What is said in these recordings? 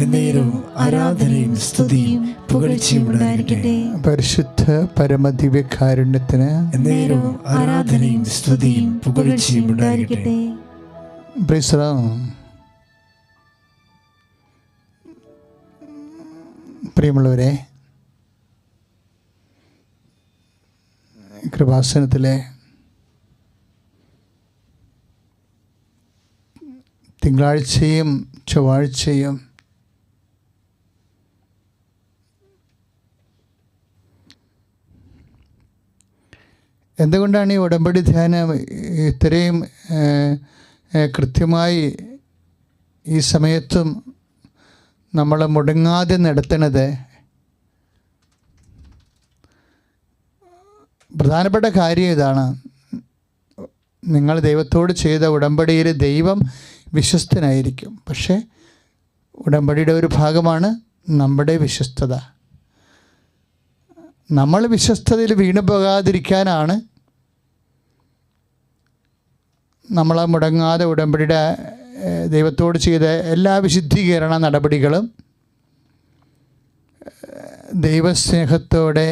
എന്നേരവും ആരാധനയും സ്തുതിയും പുകഴ്ചയും ഉണ്ടായിരിക്കട്ടെ. പരിശുദ്ധ പരമദിവ്യകാരുണ്യത്തിന് എന്നേരവും ആരാധനയും സ്തുതിയും പുകഴ്ചയും ഉണ്ടായിരിക്കട്ടെ. Praise the Lord. പ്രിയമുള്ളവരെ, കൃപാസനത്തിലെ തിങ്കളാഴ്ചയും ചൊവ്വാഴ്ചയും എന്തുകൊണ്ടാണ് ഈ ഉടമ്പടി ധ്യാനം ഇത്രയും കൃത്യമായി ഈ സമയത്തും നമ്മൾ മുടങ്ങാതെ നടത്തണത്? പ്രധാനപ്പെട്ട കാര്യം ഇതാണ്. നിങ്ങൾ ദൈവത്തോട് ചെയ്ത ഉടമ്പടിയിൽ ദൈവം വിശ്വസ്തനായിരിക്കും. പക്ഷേ ഉടമ്പടിയുടെ ഒരു ഭാഗമാണ് നമ്മുടെ വിശ്വസ്തത. നമ്മൾ വിശ്വസ്തതയിൽ വീണു പോകാതിരിക്കാനാണ് നമ്മൾ മുടങ്ങാതെ ഉടമ്പടിയുടെ ദൈവത്തോട് ചെയ്ത എല്ലാ വിശുദ്ധീകരണ നടപടികളും ദൈവസ്നേഹത്തോടെ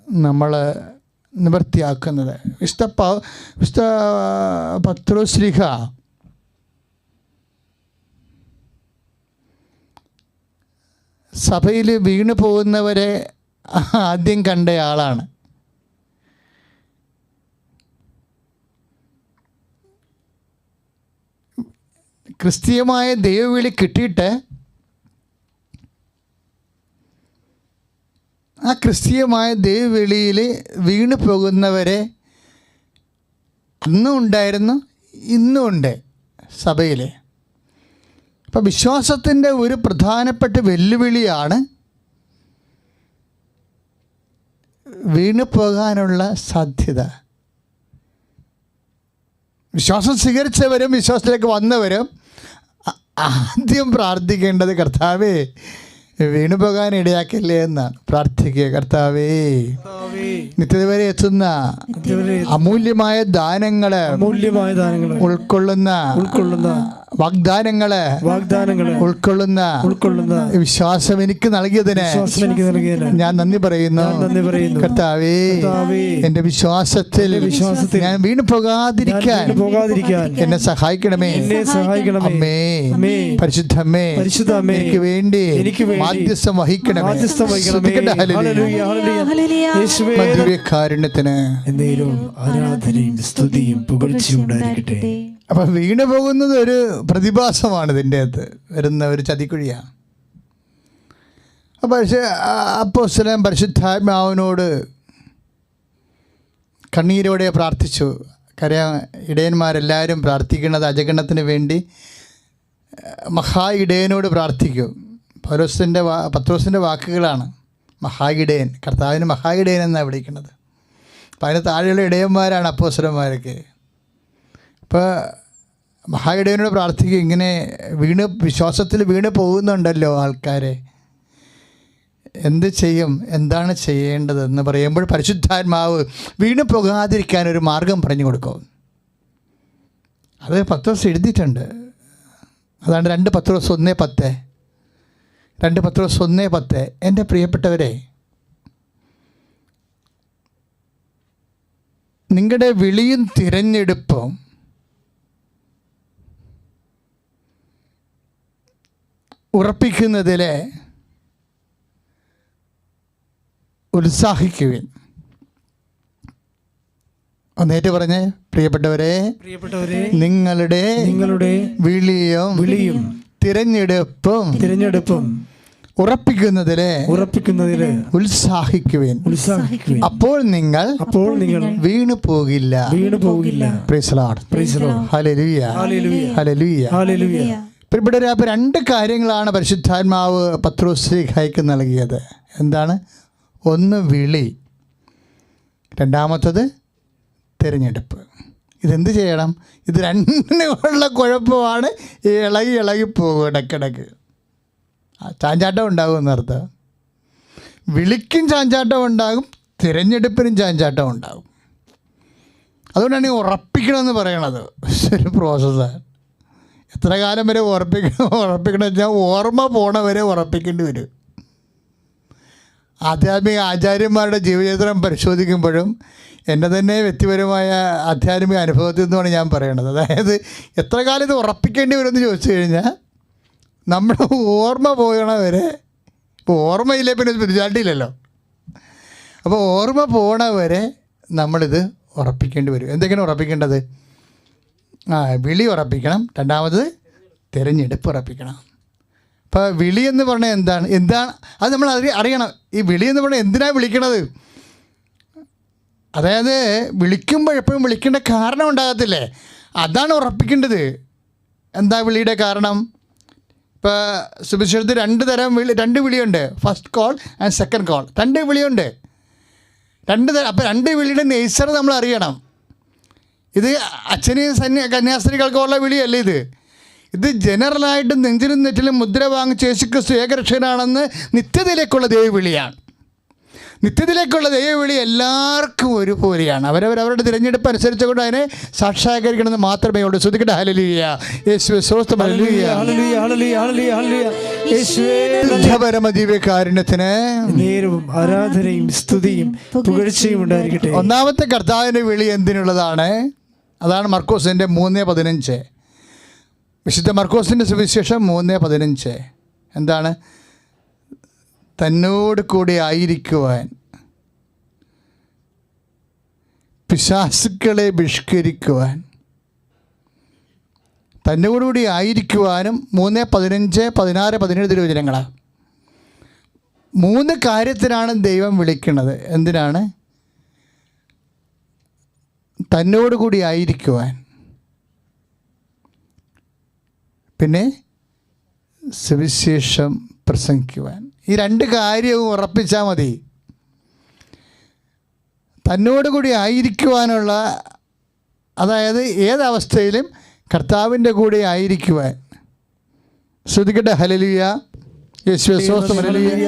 നമ്മൾ നിവൃത്തിയാക്കുന്നത്. വിശുദ്ധ പത്രോസ്ലീഹ സഭയിൽ വീണു പോകുന്നവരെ ആദ്യം കണ്ടയാളാണ്. ക്രിസ്തീയമായ ദൈവവിളി കിട്ടിയിട്ട് ആ ക്രിസ്തീയമായ ദൈവവിളിയിൽ വീണു പോകുന്നവരെ അന്നും ഉണ്ടായിരുന്നു, ഇന്നും ഉണ്ട് സഭയിൽ. അപ്പം വിശ്വാസത്തിൻ്റെ ഒരു പ്രധാനപ്പെട്ട വെല്ലുവിളിയാണ് വീണു പോകാനുള്ള സാധ്യത. വിശ്വാസം സ്വീകരിച്ചവരും വിശ്വാസത്തിലേക്ക് വന്നവരും ആദ്യം പ്രാർത്ഥിക്കേണ്ടത്, കർത്താവേ വീണു പോകാൻ ഇടയാക്കല്ലേ എന്നാണ് പ്രാർത്ഥിക്കുക. കർത്താവേ, നിത്യത വരെ എത്തുന്ന അമൂല്യമായ ദാനങ്ങള് ഉൾക്കൊള്ളുന്ന വാഗ്ദാനങ്ങള് ഉൾക്കൊള്ളുന്ന വിശ്വാസം എനിക്ക് നൽകിയതിന് ഞാൻ നന്ദി പറയുന്നു. കർത്താവേ, എന്റെ വിശ്വാസത്തിൽ ഞാൻ വീണു പോകാതിരിക്കാൻ എന്നെ സഹായിക്കണമേ. അമ്മേ, പരിശുദ്ധമ്മേ, എനിക്ക് വേണ്ടി മാധ്യസ്ഥം വഹിക്കണമേ. ദിവ്യകാരുണ്യത്തിന് ആരാധനയും സ്തുതിയും പുകഴ്ചയും ഉണ്ടായിരിക്കട്ടെ. അപ്പം വീണു പോകുന്നത് ഒരു പ്രതിഭാസമാണ്, ഇതിൻ്റെ അകത്ത് വരുന്ന ഒരു ചതിക്കുഴിയാണ്. അപ്പോൾ അപ്പോസ്തലൻ പരിശുദ്ധാത്മാവിനോട് കണ്ണീരോടെ പ്രാർത്ഥിച്ചു. ഇടയന്മാരെല്ലാവരും പ്രാർത്ഥിക്കുന്നത് അജഗണത്തിന് വേണ്ടി മഹാ ഇടയനോട് പ്രാർത്ഥിക്കും. പത്രോസിൻ്റെ വാക്കുകളാണ് മഹാ ഇടയൻ. കർത്താവിന് മഹാ ഇടയൻ എന്നാണ് വിളിക്കുന്നത്. അപ്പം അതിന് താഴെയുള്ള ഇടയന്മാരാണ് അപ്പോസ്തലന്മാരൊക്കെ. അപ്പോൾ മഹാ ഇടയനോട് പ്രാർത്ഥിക്കും, ഇങ്ങനെ വിശ്വാസത്തിൽ വീണ് പോകുന്നുണ്ടല്ലോ ആൾക്കാരെ, എന്ത് ചെയ്യും, എന്താണ് ചെയ്യേണ്ടതെന്ന് പറയുമ്പോൾ പരിശുദ്ധാത്മാവ് വീണു പോകാതിരിക്കാൻ ഒരു മാർഗം പറഞ്ഞു കൊടുക്കും. അത് പത്രോസ് എഴുതിയിട്ടുണ്ട്. അതാണ് 2 പത്രോസ് 1:10. 2 പത്രോസ് 1:10. എൻ്റെ പ്രിയപ്പെട്ടവരെ, നിങ്ങളുടെ വിളിയും തിരഞ്ഞെടുപ്പും ഉറപ്പിക്കുന്നതിൽ ഉത്സാഹിക്കുവിൻ. ഒന്നേറ്റ് പറഞ്ഞേ, പ്രിയപ്പെട്ടവരെ, നിങ്ങളുടെ വിളിയും തിരഞ്ഞെടുപ്പും ഉറപ്പിക്കുന്നതില് ഉത്സാഹിക്കുവിൻ. അപ്പോൾ നിങ്ങൾ വീണു പോകില്ല. Praise the Lord. ഹല്ലേലൂയ, ഹല്ലേലൂയ, ഹല്ലേലൂയ. പ്രിയപ്പെട്ടവരെ, അപ്പോൾ 2 കാര്യങ്ങളാണ് പരിശുദ്ധാത്മാവ് പത്രോസ്ലീഹായ്ക്ക് നൽകിയത്. എന്താണ്? ഒന്ന് വിളി, രണ്ടാമത്തത് തിരഞ്ഞെടുപ്പ്. ഇതെന്ത് ചെയ്യണം? ഇത് രണ്ടിനുള്ള കുഴപ്പമാണ്. ഇളകി പോകും ഇടയ്ക്കിടയ്ക്ക്. ചാഞ്ചാട്ടം ഉണ്ടാകും എന്നർത്ഥം. വിളിക്കും ചാഞ്ചാട്ടം ഉണ്ടാകും, തിരഞ്ഞെടുപ്പിനും ചാഞ്ചാട്ടം ഉണ്ടാകും. അതുകൊണ്ടാണ് ഈ ഉറപ്പിക്കണമെന്ന് പറയണത്. ഒരു പ്രോസസ്സാണ്. എത്ര കാലം വരെ ഉറപ്പിക്കണം വെച്ചാൽ ഓർമ്മ പോണ വരെ ഉറപ്പിക്കേണ്ടി വരും. ആധ്യാത്മിക ആചാര്യന്മാരുടെ ജീവചരിത്രം പരിശോധിക്കുമ്പോഴും എൻ്റെ തന്നെ വ്യക്തിപരമായ ആധ്യാത്മിക അനുഭവത്തിൽ നിന്നാണ് ഞാൻ പറയണത്. അതായത് എത്ര കാലം ഇത് ഉറപ്പിക്കേണ്ടി വരുമെന്ന് ചോദിച്ചു കഴിഞ്ഞാൽ നമ്മുടെ ഓർമ്മ പോകണ വരെ. ഇപ്പോൾ ഓർമ്മയില്ലേ പിന്നെ സ്പിരിച്വാലിറ്റി ഇല്ലല്ലോ. അപ്പോൾ ഓർമ്മ പോകണ വരെ നമ്മളിത് ഉറപ്പിക്കേണ്ടി വരും. എന്തൊക്കെയാണ് ഉറപ്പിക്കേണ്ടത്? വിളി ഉറപ്പിക്കണം. രണ്ടാമത് തിരഞ്ഞെടുപ്പ് ഉറപ്പിക്കണം. അപ്പോൾ വിളി എന്ന് പറഞ്ഞാൽ എന്താണ് അത് നമ്മൾ അറിയണം. ഈ വിളി എന്ന് പറഞ്ഞാൽ എന്തിനാണ് വിളിക്കണത്? അതായത് വിളിക്കുമ്പോൾ എപ്പോഴും വിളിക്കേണ്ട കാരണം ഉണ്ടാകത്തില്ലേ, അതാണ് ഉറപ്പിക്കേണ്ടത്. എന്താ വിളിയുടെ കാരണം? ഇപ്പോൾ സുവിശേഷത്തിൽ രണ്ട് വിളിയുണ്ട്. First call and second call. 2 വിളിയുണ്ട്. 2 തരം. അപ്പോൾ 2 വിളിയുടെ നേച്ചർ നമ്മൾ അറിയണം. ഇത് അച്ഛനെയും കന്യാസ്ത്രീകൾക്കുള്ള വിളിയല്ല ഇത് ജനറലായിട്ട് നെഞ്ചിലും നെറ്റിലും മുദ്ര വാങ്ങിച്ച് യേശുക്രിസ്തു ഏകരക്ഷകനാണെന്ന് നിത്യതയിലേക്കുള്ള ദൈവവിളിയാണ്. നിത്യത്തിലേക്കുള്ള ദൈവവിളി എല്ലാവർക്കും ഒരുപോലെയാണ്. അവരവരുടെ തിരഞ്ഞെടുപ്പ് അനുസരിച്ചുകൊണ്ട് അതിനെ സാക്ഷാത്കരിക്കണമെന്ന് മാത്രമേ ഉള്ളൂ. ശ്രദ്ധിക്കട്ടെ. ഹല്ലേലൂയ, യേശുവേ സ്തോത്രം. ഹല്ലേലൂയ, ഹല്ലേലൂയ, ഹല്ലേലൂയ, ഹല്ലേലൂയ. യേശുവേ പരമദിവ്യകാരുണ്യത്തിന് നേരവും ആരാധനയും സ്തുതിയും പുകഴ്ചയും ഉണ്ടായിരിക്കട്ടെ. ഒന്നാമത്തെ കർത്താവിൻ്റെ വിളി എന്തിനുള്ളതാണ്? അതാണ് മർക്കോസിൻ്റെ 3:15. വിശുദ്ധ മർക്കോസിൻ്റെ സുവിശേഷം 3:15. എന്താണ്? തന്നോട് കൂടി ആയിരിക്കുവാൻ, പിശാസുക്കളെ ബഹിഷ്കരിക്കുവാൻ, തന്നോടുകൂടി ആയിരിക്കുവാനും 3:15, 16, 17 തിരുവചനങ്ങളാണ്. 3 കാര്യത്തിനാണ് ദൈവം വിളിക്കുന്നത്. എന്തിനാണ്? തന്നോടുകൂടി ആയിരിക്കുവാൻ, പിന്നെ സുവിശേഷം പ്രസംഗിക്കുവാൻ. ഈ 2 കാര്യവും ഉറപ്പിച്ചാൽ മതി. തന്നോടുകൂടി ആയിരിക്കുവാനുള്ള, അതായത് ഏതവസ്ഥയിലും കർത്താവിൻ്റെ കൂടെ ആയിരിക്കുവാൻ. ശ്രദ്ധിക്കട്ടെ. ഹല്ലേലൂയ, യേശുവേ സ്തോത്രം. ഹല്ലേലൂയ,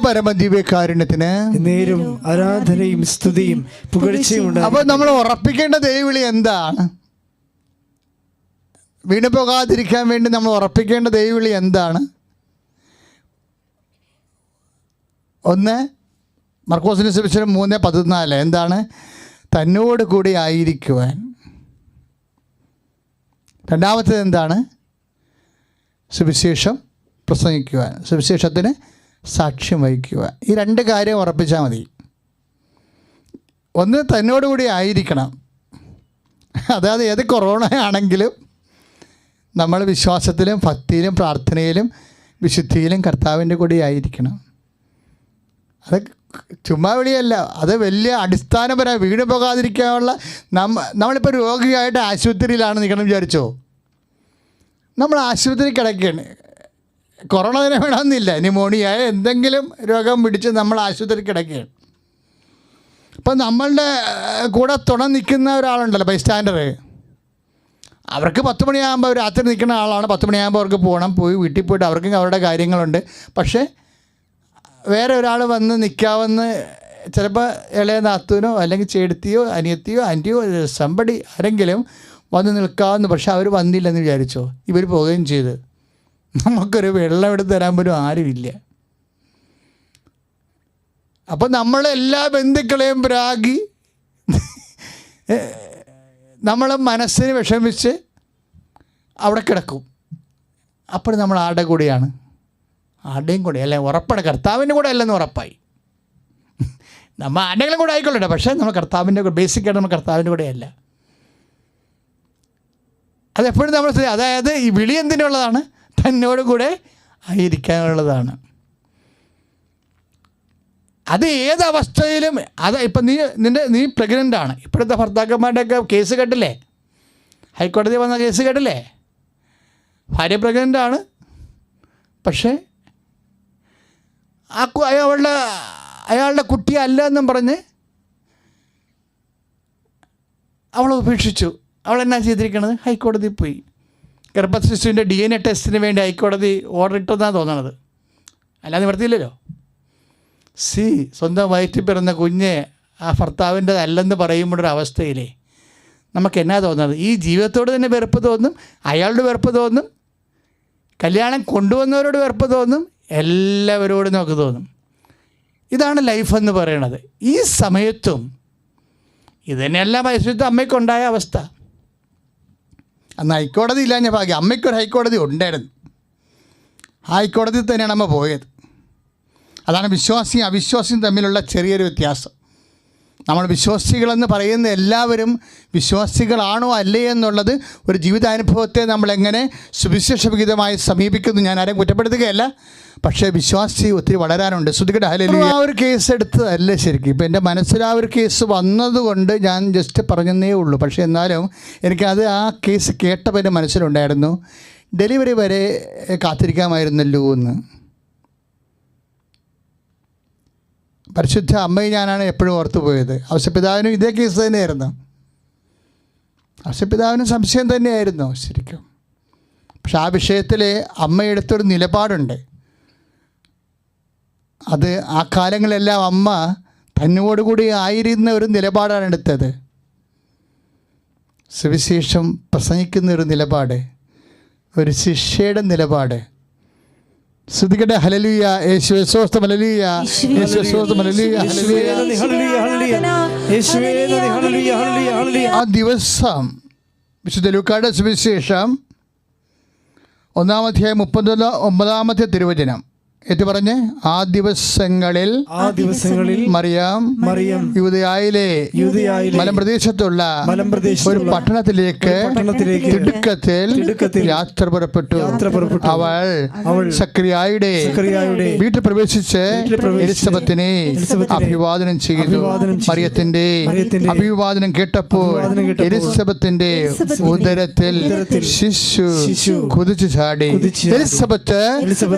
പരമദിവ്യകാരുണ്യത്തിന് നേരവും ആരാധനയും സ്തുതിയും പുകഴ്ചയും ഉണ്ടായിരിക്കട്ടെ. അപ്പോൾ നമ്മൾ ഉറപ്പിക്കേണ്ട ദൈവവിളി എന്താണ്? വീണു പോകാതിരിക്കാൻ വേണ്ടി നമ്മൾ ഉറപ്പിക്കേണ്ട ദൈവവിളി എന്താണ്? ഒന്ന്, മർക്കോസിന്റെ സുവിശേഷം 3:14. എന്താണ്? തന്നോട് കൂടി ആയിരിക്കുവാൻ. രണ്ടാമത്തേത് എന്താണ്? സുവിശേഷം പ്രസംഗിക്കുവാൻ, സുവിശേഷത്തിന് സാക്ഷ്യം വഹിക്കുവാൻ. ഈ 2 കാര്യം ഉറപ്പിച്ചാൽ മതി. ഒന്ന്, തന്നോട് കൂടി ആയിരിക്കണം. അതായത് ഏത് കൊറോണ ആണെങ്കിലും നമ്മൾ വിശ്വാസത്തിലും ഭക്തിയിലും പ്രാർത്ഥനയിലും വിശുദ്ധിയിലും കർത്താവിൻ്റെ കൂടെ ആയിരിക്കണം. അത് ചുമ്മാ വിളിയല്ല, അത് വലിയ അടിസ്ഥാനപരമായി വീണു പോകാതിരിക്കാനുള്ള. നമ്മളിപ്പോൾ രോഗിയായിട്ട് ആശുപത്രിയിലാണ് നിൽക്കണം വിചാരിച്ചോ, നമ്മൾ ആശുപത്രി കിടക്കുകയാണ്. കൊറോണ തന്നെ വേണമെന്നില്ല, ന്യൂമോണിയായ എന്തെങ്കിലും രോഗം പിടിച്ച് നമ്മൾ ആശുപത്രി കിടക്കുകയാണ്. അപ്പം നമ്മളുടെ കൂടെ തുണ നിൽക്കുന്ന ഒരാളുണ്ടല്ലോ, ബൈസ്റ്റാൻഡർ. അവർക്ക് 10 മണിയാകുമ്പോൾ രാത്രി നിൽക്കുന്ന ആളാണ്. 10 മണിയാകുമ്പോൾ അവർക്ക് പോയി വീട്ടിൽ പോയിട്ട് അവർക്കും അവരുടെ കാര്യങ്ങളുണ്ട്. പക്ഷേ വേറെ ഒരാൾ വന്ന് നിൽക്കാമെന്ന് ചിലപ്പോൾ ഇളയ നാത്തൂനോ അല്ലെങ്കിൽ ചേടത്തിയോ അനിയത്തിയോ ആൻറ്റിയോ സമ്പടി ആരെങ്കിലും വന്ന് നിൽക്കാമെന്ന്. പക്ഷെ അവർ വന്നില്ലെന്ന് വിചാരിച്ചോ, ഇവർ പോവുകയും ചെയ്ത്. നമുക്കൊരു വെള്ളം എടുത്ത് തരാൻ പോലും ആരുമില്ല. അപ്പം നമ്മളെല്ലാ ബന്ധുക്കളെയും പ്രാഗി നമ്മൾ മനസ്സിന് വിഷമിച്ച് അവിടെ കിടക്കും. അപ്പോൾ നമ്മൾ ആരുടെ കൂടെയാണ്? ആരുടെയും കൂടെ അല്ല, ഉറപ്പാണ് കർത്താവിൻ്റെ കൂടെ അല്ലെന്ന് ഉറപ്പായി. നമ്മൾ ആരുടെങ്കിലും കൂടെ ആയിക്കൊള്ളട്ടെ, പക്ഷേ നമ്മൾ കർത്താവിൻ്റെ കൂടെ, ബേസിക്കായിട്ട് നമ്മൾ കർത്താവിൻ്റെ കൂടെ അല്ല. അതെപ്പോഴും നമ്മൾ, അതായത് ഈ വിളി എന്തിനുള്ളതാണ്? തന്നോട് കൂടെ ആയിരിക്കാനുള്ളതാണ്. അത് ഏതവസ്ഥയിലും. അത് ഇപ്പം നീ പ്രഗ്നൻ്റ് ആണ്. ഇപ്പോഴത്തെ ഭർത്താക്കന്മാരുടെയൊക്കെ കേസ് കേട്ടില്ലേ? ഹൈക്കോടതി വന്ന കേസ് കേട്ടില്ലേ? ഭാര്യ പ്രഗ്നൻ്റ് ആണ്, പക്ഷേ അയാളുടെ കുട്ടി അല്ല എന്നും പറഞ്ഞ് അവളെ ഉപേക്ഷിച്ചു. അവളെന്നാ ചെയ്തിരിക്കണത്? ഹൈക്കോടതി പോയി. ഗർഭശിശുവിൻ്റെ DNA ടെസ്റ്റിന് വേണ്ടി ഹൈക്കോടതി ഓർഡർ ഇട്ടെന്നാണ് തോന്നണത്. അല്ലാതെ നിവർത്തിയില്ലല്ലോ. സ്വന്തം വയറ്റിൽ പിറന്ന കുഞ്ഞ് ആ ഭർത്താവിൻ്റെ അല്ലെന്ന് പറയുമ്പോഴൊരവസ്ഥയിലേ നമുക്ക് എന്നാ തോന്നുന്നത്? ഈ ജീവിതത്തോട് തന്നെ വെറുപ്പ് തോന്നും, അയാളുടെ വെറുപ്പ് തോന്നും, കല്യാണം കൊണ്ടുവന്നവരോട് വെറുപ്പ് തോന്നും, എല്ലാവരോടും നമുക്ക് തോന്നും. ഇതാണ് ലൈഫെന്ന് പറയണത്. ഈ സമയത്തും ഇതന്നെയെല്ലാം പരിശുദ്ധ അമ്മയ്ക്കുണ്ടായ അവസ്ഥ. അന്ന് ഹൈക്കോടതി ഇല്ല, ഞാൻ ഭാഗ്യം. അമ്മയ്ക്കൊരു ഹൈക്കോടതി ഉണ്ടായിരുന്നു. ഹൈക്കോടതിയിൽ തന്നെയാണ് അമ്മ പോയത്. അതാണ് വിശ്വാസിയും അവിശ്വാസിയും തമ്മിലുള്ള ചെറിയൊരു വ്യത്യാസം. നമ്മൾ വിശ്വാസികളെന്ന് പറയുന്ന എല്ലാവരും വിശ്വാസികളാണോ അല്ലേ എന്നുള്ളത് ഒരു ജീവിതാനുഭവത്തെ നമ്മളെങ്ങനെ സുവിശേഷവിഹിതമായി സമീപിക്കുന്നു. ഞാൻ ആരെയും കുറ്റപ്പെടുത്തുകയല്ല, പക്ഷേ വിശ്വാസി ഒത്തിരി വളരാനുണ്ട്. ശ്രുതികട ഹല്ലേലൂയ. ആ ഒരു കേസ് എടുത്തതല്ല ശരിക്കും. ഇപ്പം എൻ്റെ മനസ്സിൽ ആ ഒരു കേസ് വന്നതുകൊണ്ട് ഞാൻ ജസ്റ്റ് പറഞ്ഞതേ ഉള്ളൂ. പക്ഷേ എന്നാലും എനിക്കത് ആ കേസ് കേട്ടപ്പോൾ എൻ്റെ മനസ്സിലുണ്ടായിരുന്നു, ഡെലിവറി വരെ കാത്തിരിക്കാമായിരുന്നല്ലോ എന്ന്. പരിശുദ്ധ അമ്മയും ഞാനാണ് എപ്പോഴും ഓർത്തു പോയത്. ഔസപിതാവിനും ഇതേ കേസ് തന്നെയായിരുന്നു. ഔസപിതാവിനും സംശയം തന്നെയായിരുന്നു ശരിക്കും. പക്ഷെ ആ വിഷയത്തിൽ അമ്മ എടുത്തൊരു നിലപാടുണ്ട്. അത് ആ കാലങ്ങളെല്ലാം അമ്മ തന്നോടുകൂടി ആയിരുന്ന ഒരു നിലപാടാണ് എടുത്തത്. സുവിശേഷം പ്രസംഗിക്കുന്ന ഒരു നിലപാട്, ഒരു ശിഷ്യയുടെ നിലപാട്. ശ്രുതികട്ടെ ഹല്ലേലൂയ. യേശുവേ സ്തോത്രം. ഹല്ലേലൂയ. യേശുവേ സ്തോത്രം. ഹല്ലേലൂയ. ഹല്ലേലൂയ. ആ ദിവസം വിശുദ്ധ ലൂക്കായുടെ സുവിശേഷം 1-39 തിരുവചനം ഏറ്റു പറഞ്ഞ്, ആ ദിവസങ്ങളിൽ മറിയാം യൂദയായിലെ മലമ്പ്രദേശത്തുള്ള ഒരു പട്ടണത്തിലേക്ക് തിടുക്കത്തിൽ യാത്ര പുറപ്പെട്ടു. അവൾ സക്രിയായുടെ വീട്ടിൽ പ്രവേശിച്ച് എലിസബത്തിനെ അഭിവാദനം ചെയ്തു. മറിയത്തിന്റെ അഭിവാദനം കേട്ടപ്പോൾ എലിസബത്തിന്റെ ഉദരത്തിൽ ശിശു കുതിച്ചു ചാടി. എലിസബത്ത്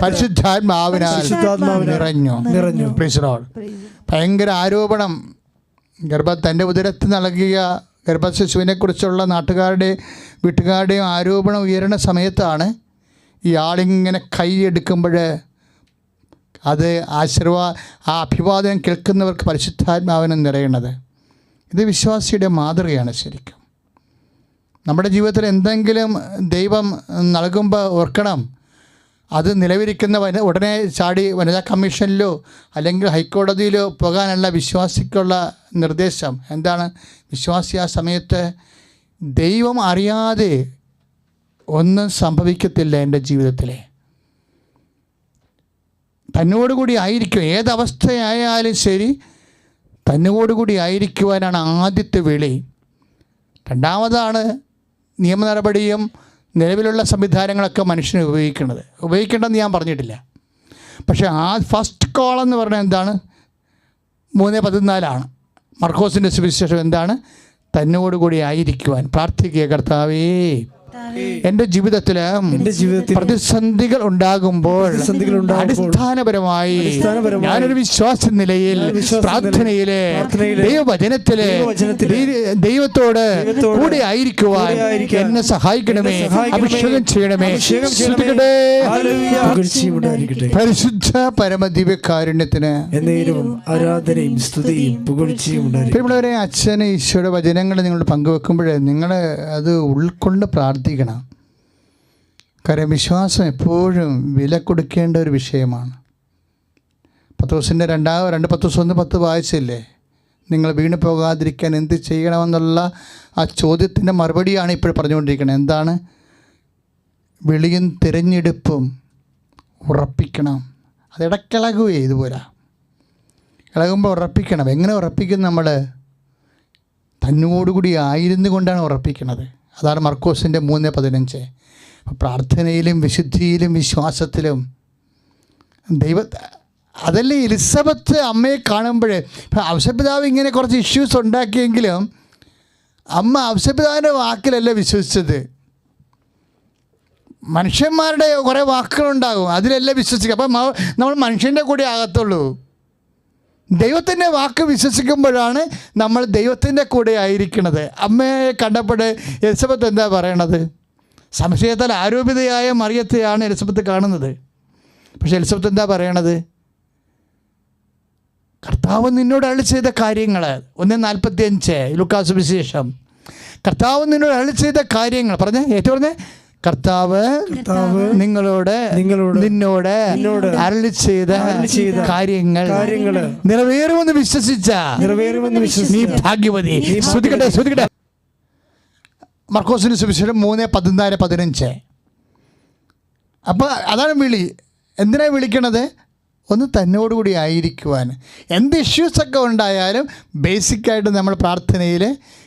പരിശുദ്ധാത്മാവ് നിറഞ്ഞു. ഭയങ്കര ആരോപണം തൻ്റെ ഉദരത്തിൽ നൽകിയ ഗർഭശിശുവിനെ കുറിച്ചുള്ള വീട്ടുകാരുടെയും ആരോപണം ഉയരുന്ന സമയത്താണ് ഈ ആളിങ്ങനെ കൈയെടുക്കുമ്പോൾ അത് ആ അഭിവാദനം കേൾക്കുന്നവർക്ക് പരിശുദ്ധാത്മാവിനെ നിറയണത്. ഇത് വിശ്വാസിയുടെ മാതൃകയാണ് ശരിക്കും. നമ്മുടെ ജീവിതത്തിൽ എന്തെങ്കിലും ദൈവം നൽകുമ്പോൾ ഓർക്കണം, അത് നിലവിലിരിക്കുന്ന ഉടനെ ചാടി വനിതാ കമ്മീഷനിലോ അല്ലെങ്കിൽ ഹൈക്കോടതിയിലോ പോകാനുള്ള വിശ്വാസിക്കുള്ള നിർദ്ദേശം എന്താണ്? വിശ്വാസി ആ സമയത്ത് ദൈവം അറിയാതെ ഒന്നും സംഭവിക്കത്തില്ല. എൻ്റെ ജീവിതത്തിൽ തന്നോടുകൂടി ആയിരിക്കും. ഏതവസ്ഥയായാലും ശരി, തന്നോടുകൂടി ആയിരിക്കുവാനാണ് ആദ്യത്തെ വിളി. രണ്ടാമതാണ് നിയമ നടപടിയും നിലവിലുള്ള സംവിധാനങ്ങളൊക്കെ മനുഷ്യനെ ഉപയോഗിക്കേണ്ടെന്ന് ഞാൻ പറഞ്ഞിട്ടില്ല. പക്ഷേ ആ ഫസ്റ്റ് കോൾ എന്ന് പറഞ്ഞാൽ എന്താണ്? 3:14 മർക്കോസിൻ്റെ സുവിശേഷം എന്താണ്? തന്നോടുകൂടി ആയിരിക്കുവാൻ പ്രാർത്ഥിക്കുക. കർത്താവേ, എൻ്റെ ജീവിതത്തിൽ പ്രതിസന്ധികൾ ഉണ്ടാകുമ്പോൾ അടിസ്ഥാനപരമായി ഞാനൊരു വിശ്വാസ നിലയിൽ പ്രാർത്ഥനയിലെ ദൈവവചനത്തിലെ ദൈവത്തോട് കൂടെ ആയിരിക്കുവാൻ എന്നെ സഹായിക്കണമേ, അഭിഷേകം ചെയ്യണമേ. പരിശുദ്ധ പരമദിവ്യകാരുണ്യത്തിന് ആരാധനയും സ്തുതിയും പുകഴ്ചയും ഉണ്ടായിരിക്കട്ടെ. അച്ഛന് ഈശോയുടെ വചനങ്ങൾ നിങ്ങളോട് പങ്കുവെക്കുമ്പോൾ നിങ്ങൾ അത് ഉൾക്കൊണ്ട് പ്രാർത്ഥിക്കണം. കാര്യം വിശ്വാസം എപ്പോഴും വില കൊടുക്കേണ്ട ഒരു വിഷയമാണ്. പത്രോസിൻ്റെ 2 പത്രോസ് 1:10 വായിച്ചില്ലേ? നിങ്ങൾ വീണ് പോകാതിരിക്കാൻ എന്ത് ചെയ്യണമെന്നുള്ള ആ ചോദ്യത്തിൻ്റെ മറുപടിയാണ് ഇപ്പോൾ പറഞ്ഞുകൊണ്ടിരിക്കുന്നത്. എന്താണ്? വിളിയും തിരഞ്ഞെടുപ്പും ഉറപ്പിക്കണം. അതിടക്കിളകുകയെ ഇതുപോലെ ഇളകുമ്പോൾ ഉറപ്പിക്കണം. എങ്ങനെ ഉറപ്പിക്കും? നമ്മൾ തന്നോടുകൂടി ആയിരുന്നു കൊണ്ടാണ് ഉറപ്പിക്കുന്നത്. അതാണ് മർക്കോസിൻ്റെ 3:15. പ്രാർത്ഥനയിലും വിശുദ്ധിയിലും വിശ്വാസത്തിലും അതല്ലേ എലിസബത്ത് അമ്മയെ കാണുമ്പോൾ ഔസപിതാവ് ഇങ്ങനെ കുറച്ച് ഇഷ്യൂസ് ഉണ്ടാക്കിയെങ്കിലും അമ്മ ഔസപിതാവിൻ്റെ വാക്കിലല്ല വിശ്വസിച്ചത്. മനുഷ്യന്മാരുടെ കുറേ വാക്കുകളുണ്ടാകും, അതിലല്ല വിശ്വസിക്കുക. അപ്പം നമ്മൾ മനുഷ്യൻ്റെ കൂടെ ആകത്തുള്ളൂ. ദൈവത്തിൻ്റെ വാക്ക് വിശ്വസിക്കുമ്പോഴാണ് നമ്മൾ ദൈവത്തിൻ്റെ കൂടെ ആയിരിക്കുന്നത്. അമ്മയെ കണ്ടപ്പോൾ എലിസബത്ത് എന്താ പറയണത്? സംശയത്താൽ ആരോപിതയായ മറിയത്തെയാണ് എലിസബത്ത് കാണുന്നത്. പക്ഷേ എലിസബത്ത് എന്താ പറയണത്? കർത്താവ് നിന്നോട് അരുളി ചെയ്ത കാര്യങ്ങൾ 1:45 ലൂക്കാ സുവിശേഷം കർത്താവ് നിന്നോട് അരുളി ചെയ്ത കാര്യങ്ങൾ പറഞ്ഞേ, ഏറ്റു പറഞ്ഞേ, കർത്താവ് നിന്നോട് അരുളി ചെയ്ത കാര്യങ്ങൾ നിറവേറുമെന്ന് വിശ്വസിച്ച നീ ഭാഗ്യവതി. ശ്രദ്ധിക്കട്ടെ. മർക്കോസിന്റെ സുവിശേഷം 3:14-15. അപ്പോൾ അതാണ് വിളി. എന്തിനാണ് വിളിക്കണത്? ഒന്ന് തന്നോടുകൂടി ആയിരിക്കുവാൻ. എന്ത് ഇഷ്യൂസൊക്കെ ഉണ്ടായാലും ബേസിക്കായിട്ട് നമ്മൾ പ്രാർത്ഥനയിൽ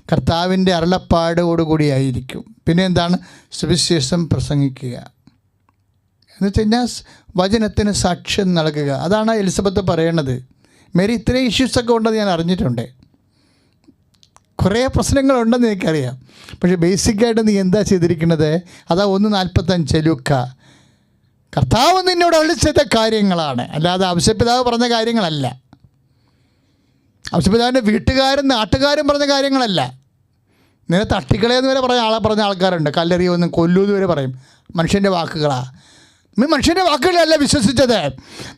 കർത്താവിൻ്റെ അരുളപ്പാടോടുകൂടി ആയിരിക്കും. പിന്നെ എന്താണ്? സുവിശേഷം പ്രസംഗിക്കുക എന്ന് വെച്ച് കഴിഞ്ഞാൽ വചനത്തിന് സാക്ഷ്യം നൽകുക. അതാണ് എലിസബത്ത് പറയണത്. മേരി, ഇത്രയും ഇഷ്യൂസൊക്കെ ഉണ്ടെന്ന് ഞാൻ അറിഞ്ഞിട്ടുണ്ട്, കുറേ പ്രശ്നങ്ങളുണ്ടെന്ന് എനിക്കറിയാം, പക്ഷേ ബേസിക്കായിട്ട് നീ എന്താ ചെയ്തിരിക്കുന്നത്? അതാ 1:45 ലൂക്ക. കർത്താവ് നിന്നോട് അരുളി ചെയ്ത കാര്യങ്ങളാണ്, അല്ലാതെ ഔസേപ്പിതാവ് പറഞ്ഞ കാര്യങ്ങളല്ല. ഔസേപ്പിതാവിൻ്റെ വീട്ടുകാരും നാട്ടുകാരും പറഞ്ഞ കാര്യങ്ങളല്ല. നിന്നെ തട്ടിക്കളയെന്ന് വരെ പറഞ്ഞ ആൾക്കാരുണ്ട്. കല്ലെറിയുമെന്നും കൊല്ലൂന്ന് വരെ പറയും. മനുഷ്യൻ്റെ വാക്കുകളാണ്. നീ മനുഷ്യൻ്റെ വാക്കുകളിലല്ല വിശ്വസിച്ചത്,